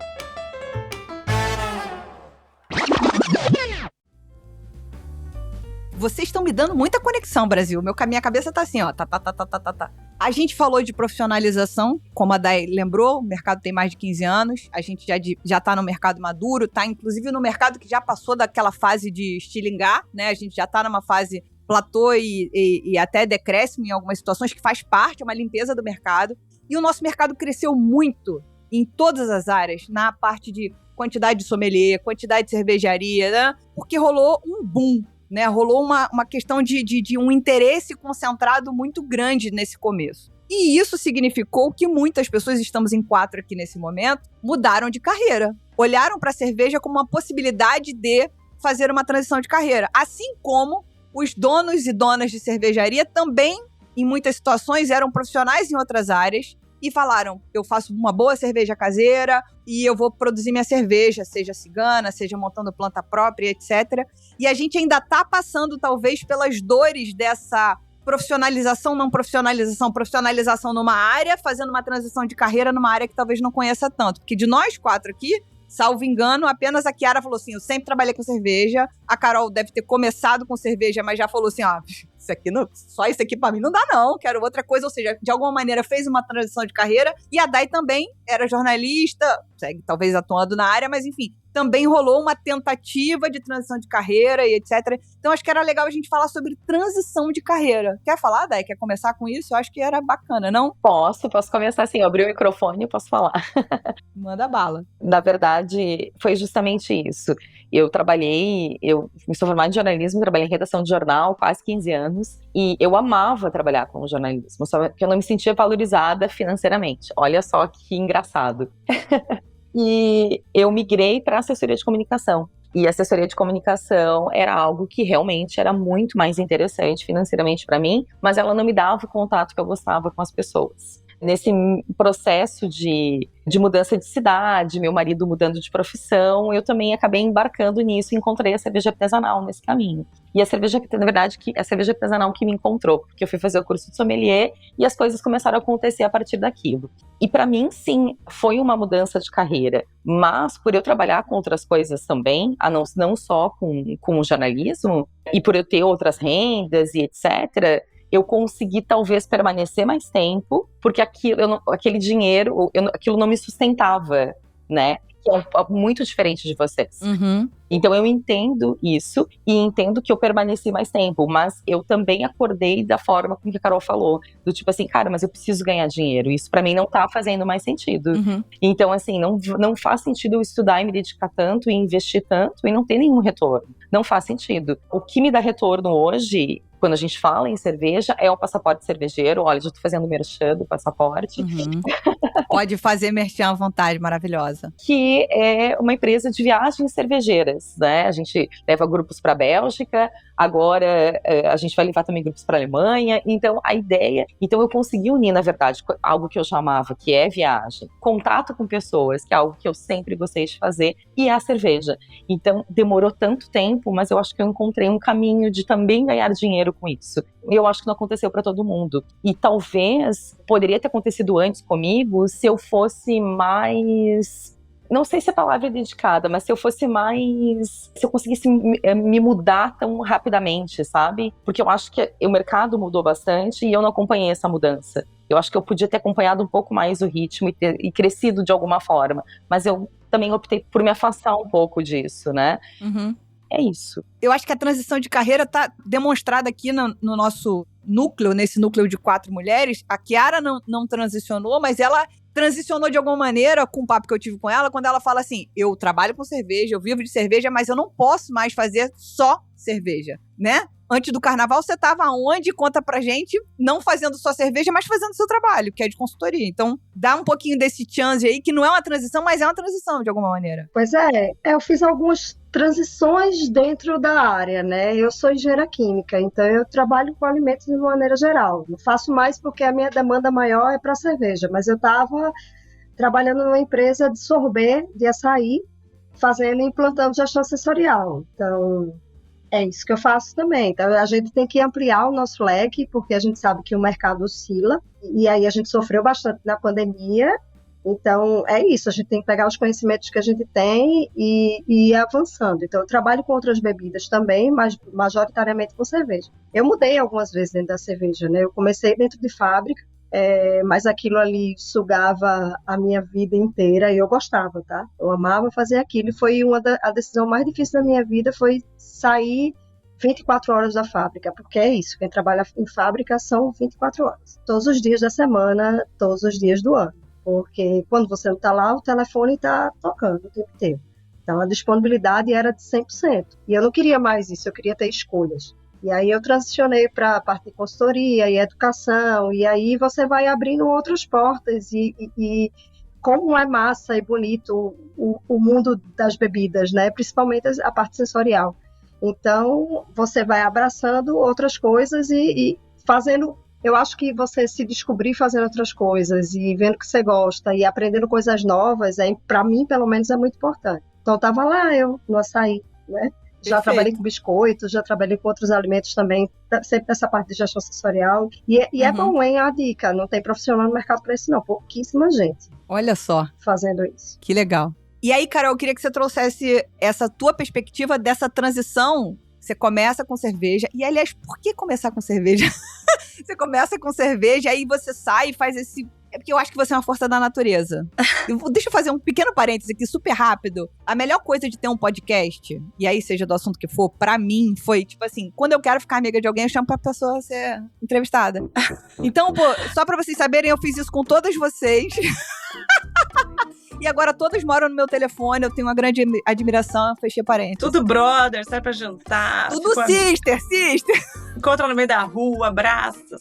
Vocês estão me dando muita conexão, Brasil. Minha cabeça tá assim, ó. Tá. A gente falou de profissionalização, como a Day lembrou, o mercado tem mais de 15 anos, a gente já tá no mercado maduro, tá inclusive no mercado que já passou daquela fase de estilingar, né? A gente já tá numa fase platô e até decréscimo em algumas situações, que faz parte, é uma limpeza do mercado. E o nosso mercado cresceu muito em todas as áreas, na parte de quantidade de sommelier, quantidade de cervejaria, né? Porque rolou um boom, né? Rolou uma questão de um interesse concentrado muito grande nesse começo. E isso significou que muitas pessoas, estamos em 4 aqui nesse momento, mudaram de carreira. Olharam para a cerveja como uma possibilidade de fazer uma transição de carreira. Assim como os donos e donas de cervejaria também, em muitas situações, eram profissionais em outras áreas e falaram, eu faço uma boa cerveja caseira e eu vou produzir minha cerveja, seja cigana, seja montando planta própria, etc. E a gente ainda está passando, talvez, pelas dores dessa profissionalização, não profissionalização, profissionalização numa área, fazendo uma transição de carreira numa área que talvez não conheça tanto. Porque de nós 4 aqui, salvo engano, apenas a Chiara falou assim, eu sempre trabalhei com cerveja, a Carol deve ter começado com cerveja, mas já falou assim, isso aqui não, só isso aqui pra mim não dá não, quero outra coisa, ou seja, de alguma maneira fez uma transição de carreira, e a Day também era jornalista, segue talvez atuando na área, mas enfim, também rolou uma tentativa de transição de carreira e etc. Então acho que era legal a gente falar sobre transição de carreira. Quer falar, Day? Quer começar com isso? Eu acho que era bacana, não? Posso começar assim, eu abri o microfone e posso falar. Manda bala. Na verdade, foi justamente isso. Eu me sou formada em jornalismo, trabalhei em redação de jornal quase 15 anos, e eu amava trabalhar com jornalismo, só que eu não me sentia valorizada financeiramente. Olha só que engraçado. E eu migrei para assessoria de comunicação. E a assessoria de comunicação era algo que realmente era muito mais interessante financeiramente para mim, mas ela não me dava o contato que eu gostava com as pessoas. Nesse processo de mudança de cidade, meu marido mudando de profissão, eu também acabei embarcando nisso e encontrei a cerveja artesanal nesse caminho. E a cerveja, na verdade, a cerveja artesanal que me encontrou, porque eu fui fazer o curso de sommelier e as coisas começaram a acontecer a partir daquilo. E para mim, sim, foi uma mudança de carreira, mas por eu trabalhar com outras coisas também, não só com o jornalismo, e por eu ter outras rendas e etc., eu consegui talvez permanecer mais tempo, porque aquele dinheiro, aquilo não me sustentava, né? Que é muito diferente de vocês. Uhum. Então eu entendo isso e entendo que eu permaneci mais tempo, mas eu também acordei da forma com que a Carol falou, do tipo assim, cara, mas eu preciso ganhar dinheiro, isso pra mim não tá fazendo mais sentido. Uhum. Então assim, não faz sentido eu estudar e me dedicar tanto e investir tanto e não ter nenhum retorno, não faz sentido. O que me dá retorno hoje, quando a gente fala em cerveja, é o passaporte cervejeiro. Olha, já tô fazendo merchan do passaporte. Uhum. Pode fazer merchan à vontade, maravilhosa. Que é uma empresa de viagens cervejeiras, né? A gente leva grupos para a Bélgica, agora a gente vai levar também grupos para a Alemanha. Então, Então, eu consegui unir, na verdade, algo que eu chamava que é viagem, contato com pessoas, que é algo que eu sempre gostei de fazer, e a cerveja. Então, demorou tanto tempo, mas eu acho que eu encontrei um caminho de também ganhar dinheiro com isso. Eu acho que não aconteceu para todo mundo. E talvez poderia ter acontecido antes comigo se eu fosse mais... Não sei se a palavra é dedicada, mas se eu conseguisse me mudar tão rapidamente, sabe? Porque eu acho que o mercado mudou bastante e eu não acompanhei essa mudança. Eu acho que eu podia ter acompanhado um pouco mais o ritmo e crescido de alguma forma. Mas eu também optei por me afastar um pouco disso, né? Uhum. É isso. Eu acho que a transição de carreira está demonstrada aqui no nosso nesse núcleo de 4 mulheres, a Chiara não transicionou, mas ela transicionou de alguma maneira com o papo que eu tive com ela, quando ela fala assim, eu trabalho com cerveja, eu vivo de cerveja, mas eu não posso mais fazer só cerveja, né? Antes do carnaval, você estava onde? Conta pra gente, não fazendo só cerveja, mas fazendo seu trabalho, que é de consultoria. Então, dá um pouquinho desse chance aí, que não é uma transição, mas é uma transição, de alguma maneira. Pois é, eu fiz algumas transições dentro da área, né? Eu sou engenheira química, então eu trabalho com alimentos de maneira geral. Não faço mais porque a minha demanda maior é para cerveja, mas eu estava trabalhando numa empresa de sorbet, de açaí, implantando gestão sensorial. Então, é isso que eu faço também. Então, a gente tem que ampliar o nosso leque, porque a gente sabe que o mercado oscila, e aí a gente sofreu bastante na pandemia. Então, é isso, a gente tem que pegar os conhecimentos que a gente tem e ir avançando. Então, eu trabalho com outras bebidas também, mas majoritariamente com cerveja. Eu mudei algumas vezes dentro da cerveja, né? Eu comecei dentro de fábrica, mas aquilo ali sugava a minha vida inteira e eu gostava, tá? Eu amava fazer aquilo e foi a decisão mais difícil da minha vida, foi sair 24 horas da fábrica, porque é isso, quem trabalha em fábrica são 24 horas. Todos os dias da semana, todos os dias do ano. Porque quando você não está lá, o telefone está tocando o tempo inteiro. Então, a disponibilidade era de 100%. E eu não queria mais isso, eu queria ter escolhas. E aí eu transicionei para a parte de consultoria e educação, e aí você vai abrindo outras portas. E como é massa e bonito o mundo das bebidas, né? Principalmente a parte sensorial. Então, você vai abraçando outras coisas e fazendo... Eu acho que você se descobrir fazendo outras coisas e vendo que você gosta e aprendendo coisas novas, para mim, pelo menos, é muito importante. Então, estava lá eu, no açaí, né? Já trabalhei com biscoitos, já trabalhei com outros alimentos também, sempre nessa parte de gestão sensorial. E é bom, hein, a dica, não tem profissional no mercado para isso não, pouquíssima gente. Olha só. Fazendo isso. Que legal. E aí, Carol, eu queria que você trouxesse essa tua perspectiva dessa transição. Você começa com cerveja. E, aliás, por que começar com cerveja? Você começa com cerveja, aí você sai e faz esse... É porque eu acho que você é uma força da natureza. Deixa eu fazer um pequeno parêntese aqui, super rápido. A melhor coisa de ter um podcast, e aí seja do assunto que for, pra mim, foi, tipo assim, quando eu quero ficar amiga de alguém, eu chamo pra pessoa ser entrevistada. Então, pô, só pra vocês saberem, eu fiz isso com todas vocês. E agora todos moram no meu telefone, eu tenho uma grande admiração, fechei parênteses. Tudo brother, sai pra jantar. Tudo sister. Encontra no meio da rua, abraça.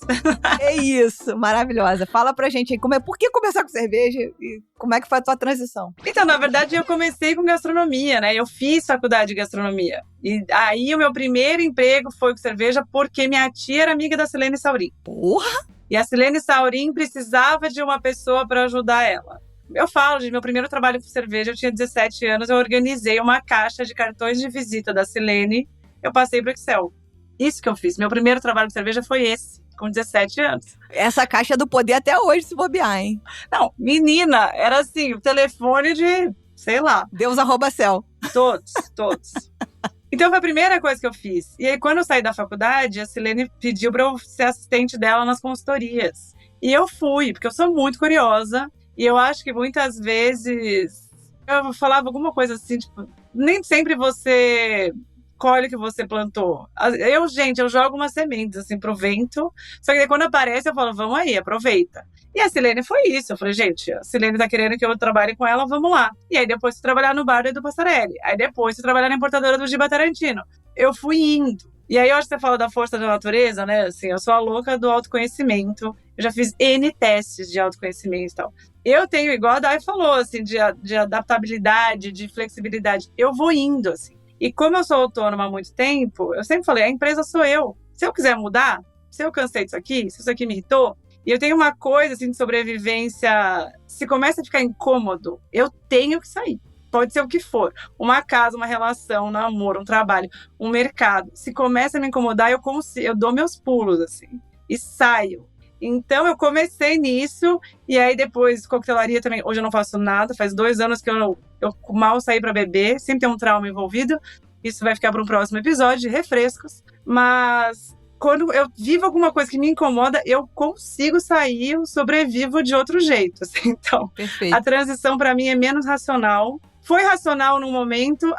É isso, maravilhosa. Fala pra gente aí, por que começar com cerveja e como é que foi a tua transição? Então, na verdade, eu comecei com gastronomia, né? Eu fiz faculdade de gastronomia. E aí o meu primeiro emprego foi com cerveja porque minha tia era amiga da Silene Saurin. Porra! E a Silene Saurin precisava de uma pessoa pra ajudar ela. Eu falo de meu primeiro trabalho com cerveja, eu tinha 17 anos, eu organizei uma caixa de cartões de visita da Silene, eu passei pro Excel. Isso que eu fiz. Meu primeiro trabalho com cerveja foi esse, com 17 anos. Essa caixa é do poder até hoje, se bobear, hein? Não, menina, era assim, o telefone de, sei lá. Deus@céu. Todos. Então foi a primeira coisa que eu fiz. E aí, quando eu saí da faculdade, a Silene pediu pra eu ser assistente dela nas consultorias. E eu fui, porque eu sou muito curiosa. E eu acho que muitas vezes eu falava alguma coisa assim, tipo, nem sempre você colhe o que você plantou. Eu jogo umas sementes assim pro vento, só que daí quando aparece eu falo, vamos aí, aproveita. E a Silene foi isso, eu falei, gente, a Silene tá querendo que eu trabalhe com ela, vamos lá. E aí depois fui trabalhar no bar do Edu Passarelli, aí depois fui trabalhar na importadora do Giba Tarantino. Eu fui indo. E aí, hoje você fala da força da natureza, né? Assim, eu sou a louca do autoconhecimento. Eu já fiz N testes de autoconhecimento e tal. Eu tenho, igual a Dai falou, assim, de adaptabilidade, de flexibilidade. Eu vou indo, assim. E como eu sou autônoma há muito tempo, eu sempre falei, a empresa sou eu. Se eu quiser mudar, se eu cansei disso aqui, se isso aqui me irritou, e eu tenho uma coisa, assim, de sobrevivência, se começa a ficar incômodo, eu tenho que sair. Pode ser o que for. Uma casa, uma relação, um namoro, um trabalho, um mercado. Se começa a me incomodar, eu dou meus pulos, assim, e saio. Então, eu comecei nisso, e aí depois, coquetelaria também. Hoje eu não faço nada, faz 2 anos que eu mal saí para beber, sempre tem um trauma envolvido. Isso vai ficar para um próximo episódio de refrescos. Mas quando eu vivo alguma coisa que me incomoda, eu consigo sair, eu sobrevivo de outro jeito, assim. Então, perfeito. A transição para mim é menos racional. Foi racional no momento.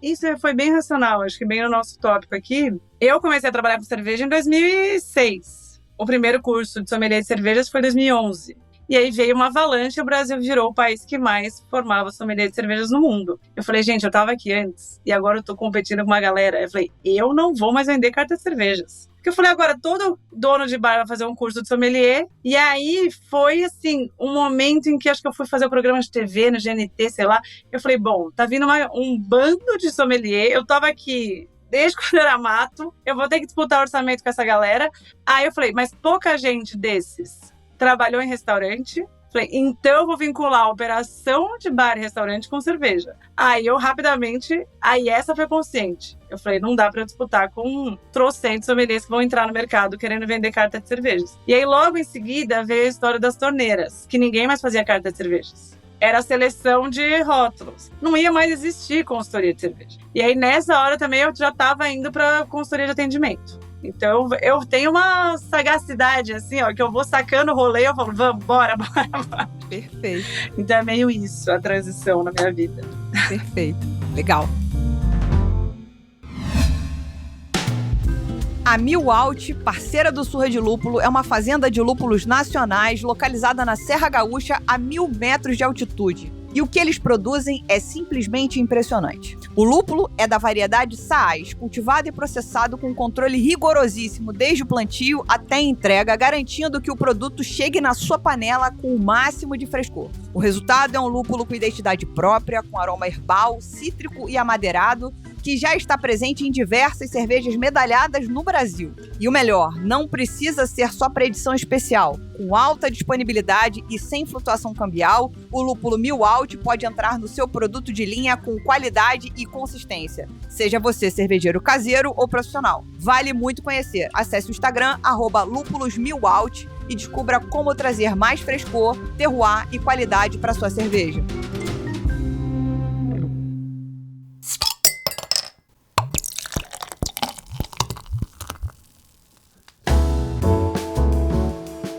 Isso foi bem racional, acho que bem no nosso tópico aqui. Eu comecei a trabalhar com cerveja em 2006. O primeiro curso de sommelier de cervejas foi em 2011. E aí veio uma avalanche e o Brasil virou o país que mais formava sommelier de cervejas no mundo. Eu falei, gente, eu tava aqui antes e agora eu tô competindo com uma galera. Eu falei, eu não vou mais vender carta de cervejas. Porque eu falei, agora todo dono de bar vai fazer um curso de sommelier. E aí foi, assim, um momento em que acho que eu fui fazer o programa de TV no GNT, sei lá. Eu falei, bom, tá vindo um bando de sommelier. Eu tava aqui desde quando era mato. Eu vou ter que disputar orçamento com essa galera. Aí eu falei, mas pouca gente desses trabalhou em restaurante. Falei, então eu vou vincular a operação de bar e restaurante com cerveja. Aí eu rapidamente, essa foi consciente. Eu falei, não dá pra eu disputar com trocentos sommeliers que vão entrar no mercado querendo vender carta de cervejas. E aí logo em seguida veio a história das torneiras, que ninguém mais fazia carta de cervejas. Era a seleção de rótulos. Não ia mais existir consultoria de cerveja. E aí nessa hora também eu já tava indo pra consultoria de atendimento. Então, eu tenho uma sagacidade, assim, ó, que eu vou sacando o rolê, eu falo, vamos, bora. Perfeito. Então é meio isso, a transição na minha vida. Perfeito. Legal. A Mil Alt, parceira do Surra de Lúpulo, é uma fazenda de lúpulos nacionais localizada na Serra Gaúcha a 1.000 metros de altitude. E o que eles produzem é simplesmente impressionante. O lúpulo é da variedade Saaz, cultivado e processado com controle rigorosíssimo desde o plantio até a entrega, garantindo que o produto chegue na sua panela com o máximo de frescor. O resultado é um lúpulo com identidade própria, com aroma herbal, cítrico e amadeirado, que já está presente em diversas cervejas medalhadas no Brasil. E o melhor, não precisa ser só para edição especial. Com alta disponibilidade e sem flutuação cambial, o lúpulo Mil Alt pode entrar no seu produto de linha com qualidade e consistência. Seja você cervejeiro caseiro ou profissional. Vale muito conhecer. Acesse o Instagram, @lúpulosmilalt e descubra como trazer mais frescor, terroir e qualidade para sua cerveja.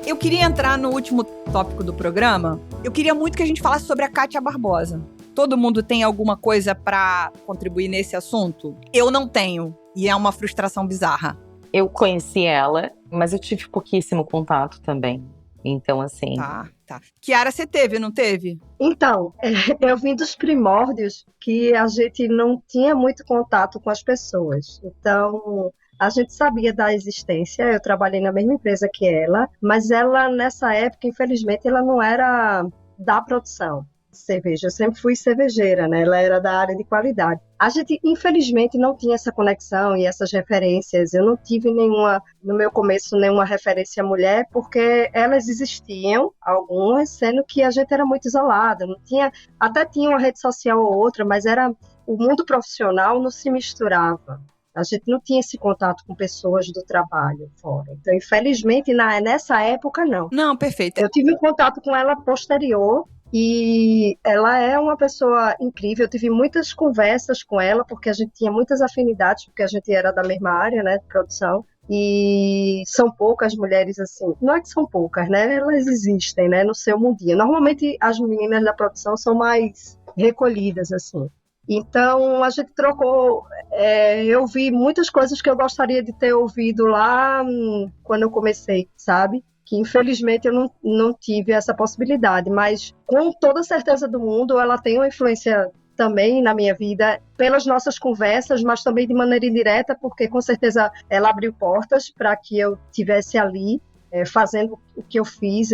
Eu queria entrar no último tópico do programa. Eu queria muito que a gente falasse sobre a Kátia Barbosa. Todo mundo tem alguma coisa para contribuir nesse assunto? Eu não tenho, e é uma frustração bizarra. Eu conheci ela, mas eu tive pouquíssimo contato também. Então, assim... Tá. Kiara, você teve, não teve? Então, eu vim dos primórdios que a gente não tinha muito contato com as pessoas. Então, a gente sabia da existência, eu trabalhei na mesma empresa que ela, mas ela, nessa época, infelizmente, ela não era da produção de cerveja. Eu sempre fui cervejeira, né? Ela era da área de qualidade. A gente, infelizmente, não tinha essa conexão e essas referências. Eu não tive no meu começo, nenhuma referência mulher, porque elas existiam, algumas, sendo que a gente era muito isolada. Não tinha, até tinha uma rede social ou outra, mas o mundo profissional não se misturava. A gente não tinha esse contato com pessoas do trabalho fora. Então, infelizmente, nessa época, não. Não, perfeito. Eu tive um contato com ela posterior e ela é uma pessoa incrível. Eu tive muitas conversas com ela, porque a gente tinha muitas afinidades, porque a gente era da mesma área, né, de produção. E são poucas mulheres assim, não é que são poucas, né? Elas existem, né, no seu mundinho. Normalmente, as meninas da produção são mais recolhidas, assim. Então, a gente trocou, eu vi muitas coisas que eu gostaria de ter ouvido lá quando eu comecei, sabe? Que infelizmente eu não tive essa possibilidade, mas com toda certeza do mundo, ela tem uma influência também na minha vida, pelas nossas conversas, mas também de maneira indireta, porque com certeza ela abriu portas para que eu estivesse ali, fazendo o que eu fiz,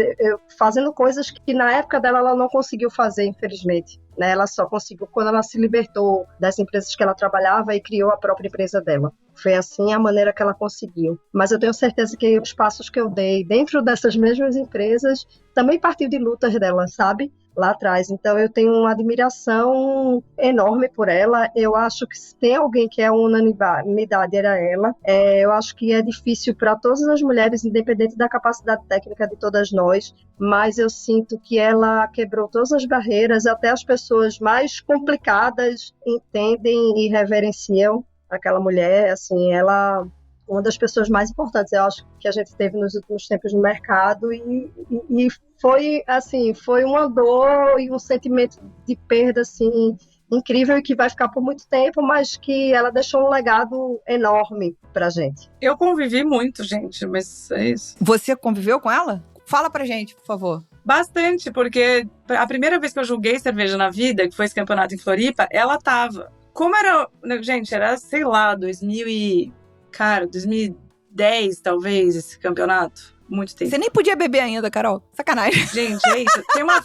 fazendo coisas que na época dela ela não conseguiu fazer, infelizmente. Né? Ela só conseguiu quando ela se libertou das empresas que ela trabalhava e criou a própria empresa dela. Foi assim a maneira que ela conseguiu. Mas eu tenho certeza que os passos que eu dei dentro dessas mesmas empresas também partiu de lutas dela, sabe? Lá atrás. Então eu tenho uma admiração enorme por ela. Eu acho que se tem alguém que é unanimidade, era ela. Eu acho que é difícil para todas as mulheres, independente da capacidade técnica de todas nós, mas eu sinto que ela quebrou todas as barreiras, até as pessoas mais complicadas entendem e reverenciam aquela mulher. Assim, ela uma das pessoas mais importantes, eu acho, que a gente teve nos últimos tempos no mercado, e foi, assim, foi uma dor e um sentimento de perda, assim, incrível e que vai ficar por muito tempo, mas que ela deixou um legado enorme pra gente. Eu convivi muito, gente, mas é isso. Você conviveu com ela? Fala pra gente, por favor. Bastante, porque a primeira vez que eu julguei cerveja na vida, que foi esse campeonato em Floripa, ela tava. Como era... Gente, era, sei lá, 2010, talvez, esse campeonato. Muito tempo. Você nem podia beber ainda, Carol. Sacanagem. Gente, é isso. Tem uma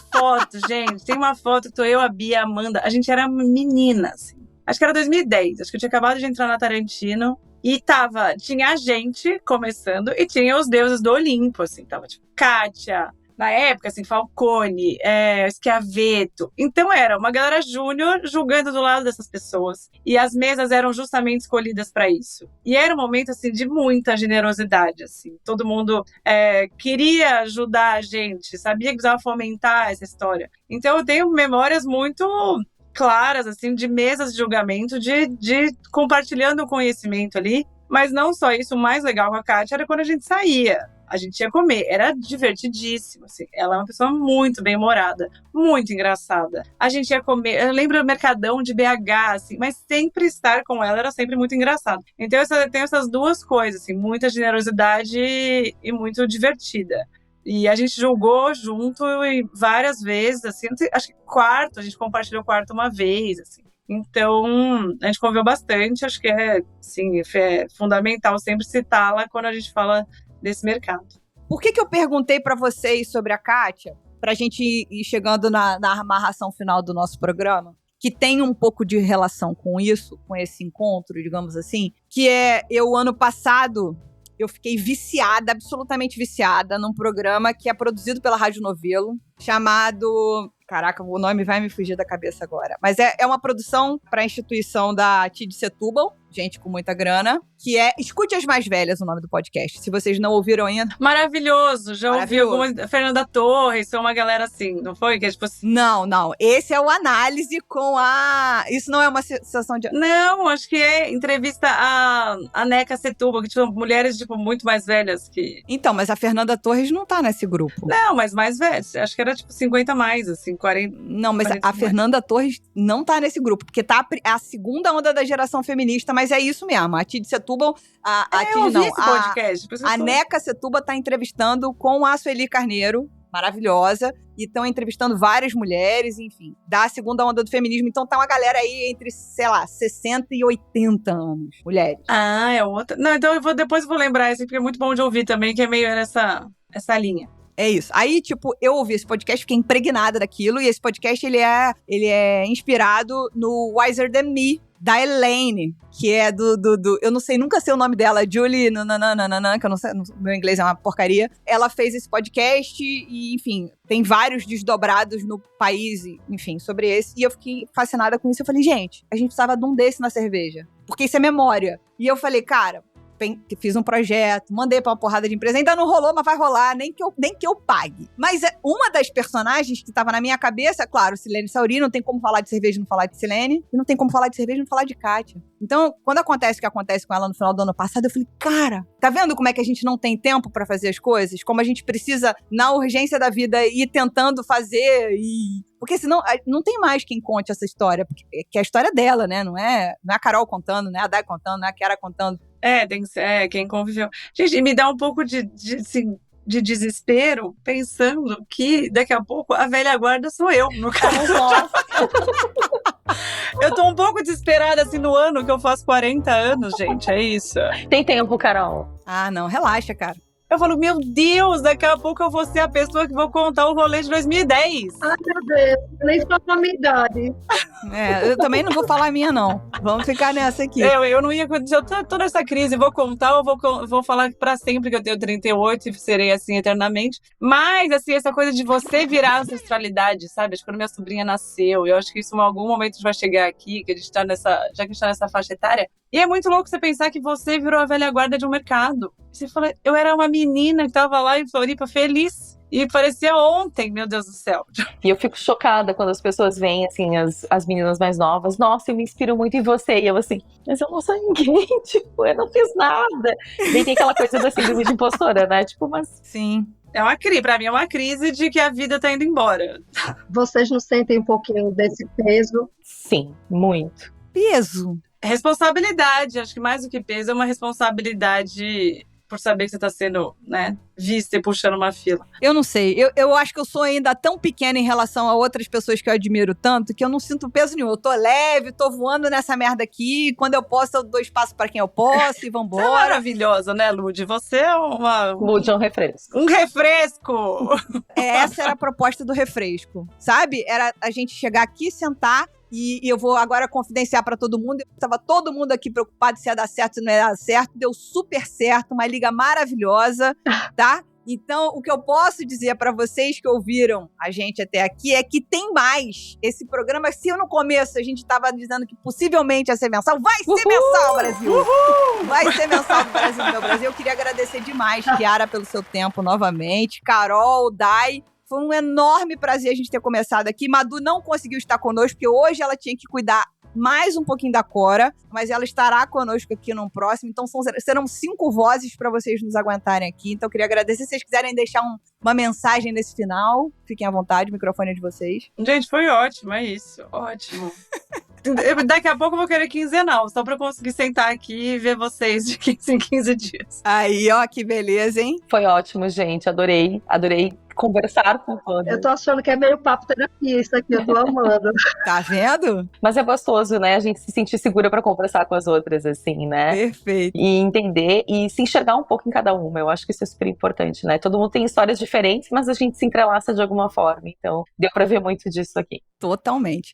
foto, que tô eu, a Bia, a Amanda. A gente era menina, assim. Acho que era 2010. Acho que eu tinha acabado de entrar na Tarantino. E tinha a gente começando e tinha os deuses do Olimpo, assim. Tava, tipo, Kátia, na época, assim, Falcone, Schiavetto. Então era uma galera júnior julgando do lado dessas pessoas. E as mesas eram justamente escolhidas para isso. E era um momento, assim, de muita generosidade, assim. Todo mundo queria ajudar a gente, sabia que precisava fomentar essa história. Então eu tenho memórias muito claras, assim, de mesas de julgamento, de compartilhando o conhecimento ali. Mas não só isso, o mais legal com a Kátia era quando a gente saía. A gente ia comer, era divertidíssimo, assim. Ela é uma pessoa muito bem-humorada, muito engraçada. A gente ia comer, eu lembro do Mercadão de BH, assim, mas sempre estar com ela era sempre muito engraçado. Então eu tenho essas duas coisas, assim, muita generosidade e muito divertida. E a gente jogou junto e várias vezes, assim, acho que a gente compartilhou o quarto uma vez, assim. Então, a gente conviveu bastante, acho que é fundamental sempre citá-la quando a gente fala desse mercado. Por que eu perguntei pra vocês sobre a Kátia? Pra gente ir chegando na amarração final do nosso programa, que tem um pouco de relação com isso, com esse encontro, digamos assim, que eu, ano passado, eu fiquei viciada, absolutamente viciada, num programa que é produzido pela Rádio Novelo, chamado... Caraca, o nome vai me fugir da cabeça agora. Mas é uma produção para a instituição da TID Setúbal, gente com muita grana, que é Escute as Mais Velhas, o nome do podcast. Se vocês não ouviram ainda... Maravilhoso! Já ouvi alguma... Fernanda Torres, uma galera assim, não foi? Que é tipo assim... Não. Esse é o Análise com a... Isso não é uma sessão de... Não, acho que é entrevista a Neca Setúbal, que tinha mulheres, tipo, muito mais velhas que... Então, mas a Fernanda Torres não tá nesse grupo. Não, mas mais velhas. Acho que era, tipo, 50 mais, assim, 40... Não, mas a Fernanda Torres não tá nesse grupo, porque tá a segunda onda da geração feminista, mas é isso mesmo. A TID Setúbal... A Neca Setúbal tá entrevistando com a Sueli Carneiro, maravilhosa, e estão entrevistando várias mulheres, enfim, da segunda onda do feminismo. Então tá uma galera aí entre, sei lá, 60 e 80 anos, mulheres. Ah, é outra. Não, então depois eu vou lembrar esse, porque é muito bom de ouvir também, que é meio essa linha. É isso. Aí, tipo, eu ouvi esse podcast, fiquei impregnada daquilo, e esse podcast, ele é inspirado no Wiser Than Me, da Elaine, que é eu não sei, nunca sei o nome dela, Julie, que eu não sei, meu inglês é uma porcaria. Ela fez esse podcast e, enfim, tem vários desdobrados no país, enfim, sobre esse. E eu fiquei fascinada com isso. Eu falei, gente, a gente precisava de um desse na cerveja, porque isso é memória. E eu falei, cara... Fiz um projeto, mandei pra uma porrada de empresa, ainda não rolou, mas vai rolar, nem que eu pague. Mas uma das personagens que tava na minha cabeça, claro, Silene Sauri, não tem como falar de cerveja e não falar de Silene, e não tem como falar de cerveja e não falar de Kátia. Então, quando acontece o que acontece com ela no final do ano passado, eu falei, cara, tá vendo como é que a gente não tem tempo pra fazer as coisas? Como a gente precisa, na urgência da vida, ir tentando fazer e... Porque senão não tem mais quem conte essa história, porque é a história dela, né? Não é a Carol contando, não é a Dai contando, não é a Kiara contando. Tem que ser quem conviveu. Gente, me dá um pouco de desespero pensando que daqui a pouco a velha guarda sou eu, no caso. Eu tô um pouco desesperada assim no ano que eu faço 40 anos, gente, é isso. Tem tempo, Carol. Ah, não, relaxa, cara. Eu falo, meu Deus, daqui a pouco eu vou ser a pessoa que vou contar o rolê de 2010. Ai, meu Deus, nem só a minha idade. Eu também não vou falar a minha, não. Vamos ficar nessa aqui. Eu não ia acontecer, eu tô nessa crise, vou contar, eu vou falar pra sempre que eu tenho 38 e serei assim eternamente. Mas, assim, essa coisa de você virar ancestralidade, sabe? Acho que quando minha sobrinha nasceu, eu acho que isso em algum momento a gente vai chegar aqui, que a gente tá já que a gente tá nessa faixa etária. E é muito louco você pensar que você virou a velha guarda de um mercado. Você fala, eu era uma menina que tava lá em Floripa feliz. E parecia ontem, meu Deus do céu. E eu fico chocada quando as pessoas veem, assim, as meninas mais novas. Nossa, eu me inspiro muito em você. E eu assim, mas eu não sou ninguém, tipo, eu não fiz nada. E tem aquela coisa da síndrome de impostora, né? Tipo, mas... Sim. É uma crise, pra mim é uma crise de que a vida tá indo embora. Vocês não sentem um pouquinho desse peso? Sim, muito. Peso. Responsabilidade, acho que mais do que peso é uma responsabilidade por saber que você tá sendo, né, vista e puxando uma fila. Eu não sei. Eu acho que eu sou ainda tão pequena em relação a outras pessoas que eu admiro tanto que eu não sinto peso nenhum. Eu tô leve, tô voando nessa merda aqui. Quando eu posso, eu dou espaço pra quem eu posso e vambora. Você é maravilhosa, né, Lud? Você é Mude um refresco. um refresco! Essa era a proposta do refresco, sabe? Era a gente chegar aqui, sentar e eu vou agora confidenciar pra todo mundo. Tava todo mundo aqui preocupado se ia dar certo, se não ia dar certo. Deu super certo, uma liga maravilhosa, tá? Então, o que eu posso dizer pra vocês que ouviram a gente até aqui é que tem mais. Esse programa, se no começo a gente tava dizendo que possivelmente ia ser mensal, vai ser mensal, Brasil! Vai ser mensal do Brasil, meu Brasil. Eu queria agradecer demais, Kiara, pelo seu tempo novamente. Carol, Dai. Foi um enorme prazer a gente ter começado aqui. Madu não conseguiu estar conosco, porque hoje ela tinha que cuidar mais um pouquinho da Cora, mas ela estará conosco aqui no próximo. Então serão 5 vozes para vocês nos aguentarem aqui. Então eu queria agradecer. Se vocês quiserem deixar uma mensagem nesse final, fiquem à vontade, o microfone é de vocês. Gente, foi ótimo, é isso. Ótimo. Daqui a pouco eu vou querer quinzenal, só pra eu conseguir sentar aqui e ver vocês de 15 em 15 dias. Aí, ó, que beleza, hein? Foi ótimo, gente. Adorei conversar com todos. Eu tô achando que é meio papo terapia isso aqui, eu tô amando. Tá vendo? Mas é gostoso, né? A gente se sentir segura pra conversar com as outras, assim, né? Perfeito. E entender e se enxergar um pouco em cada uma. Eu acho que isso é super importante, né? Todo mundo tem histórias diferentes, mas a gente se entrelaça de alguma forma. Então, deu pra ver muito disso aqui. Totalmente.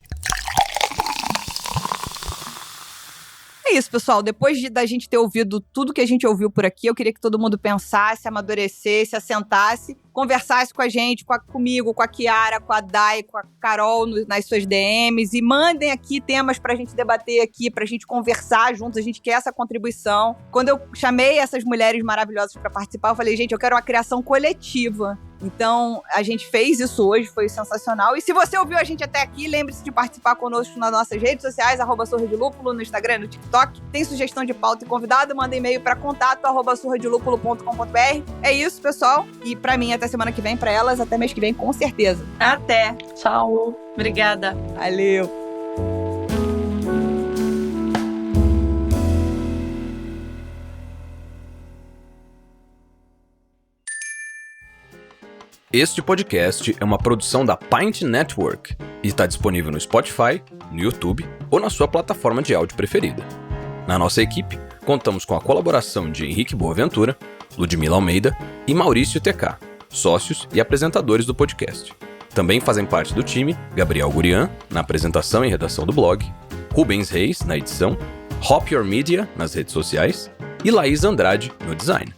É isso, pessoal. Depois da gente ter ouvido tudo que a gente ouviu por aqui, eu queria que todo mundo pensasse, amadurecesse, assentasse, conversasse com a gente, comigo, com a Kiara, com a Dai, com a Carol nas suas DMs e mandem aqui temas pra gente debater aqui, pra gente conversar juntos. A gente quer essa contribuição. Quando eu chamei essas mulheres maravilhosas pra participar, eu falei, gente, eu quero uma criação coletiva. Então, a gente fez isso hoje, foi sensacional. E se você ouviu a gente até aqui, lembre-se de participar conosco nas nossas redes sociais, @surradilúpulo, no Instagram e no TikTok. Tem sugestão de pauta e convidado, manda e-mail para contato@surradilúpulo.com.br. É isso, pessoal. E pra mim, até semana que vem, pra elas, até mês que vem, com certeza. Até. Tchau. Obrigada. Valeu. Este podcast é uma produção da Pint Network e está disponível no Spotify, no YouTube ou na sua plataforma de áudio preferida. Na nossa equipe, contamos com a colaboração de Henrique Boaventura, Ludmila Almeida e Maurício TK, sócios e apresentadores do podcast. Também fazem parte do time Gabriel Gurian, na apresentação e redação do blog, Rubens Reis, na edição, Hop Your Media, nas redes sociais, e Laís Andrade, no design.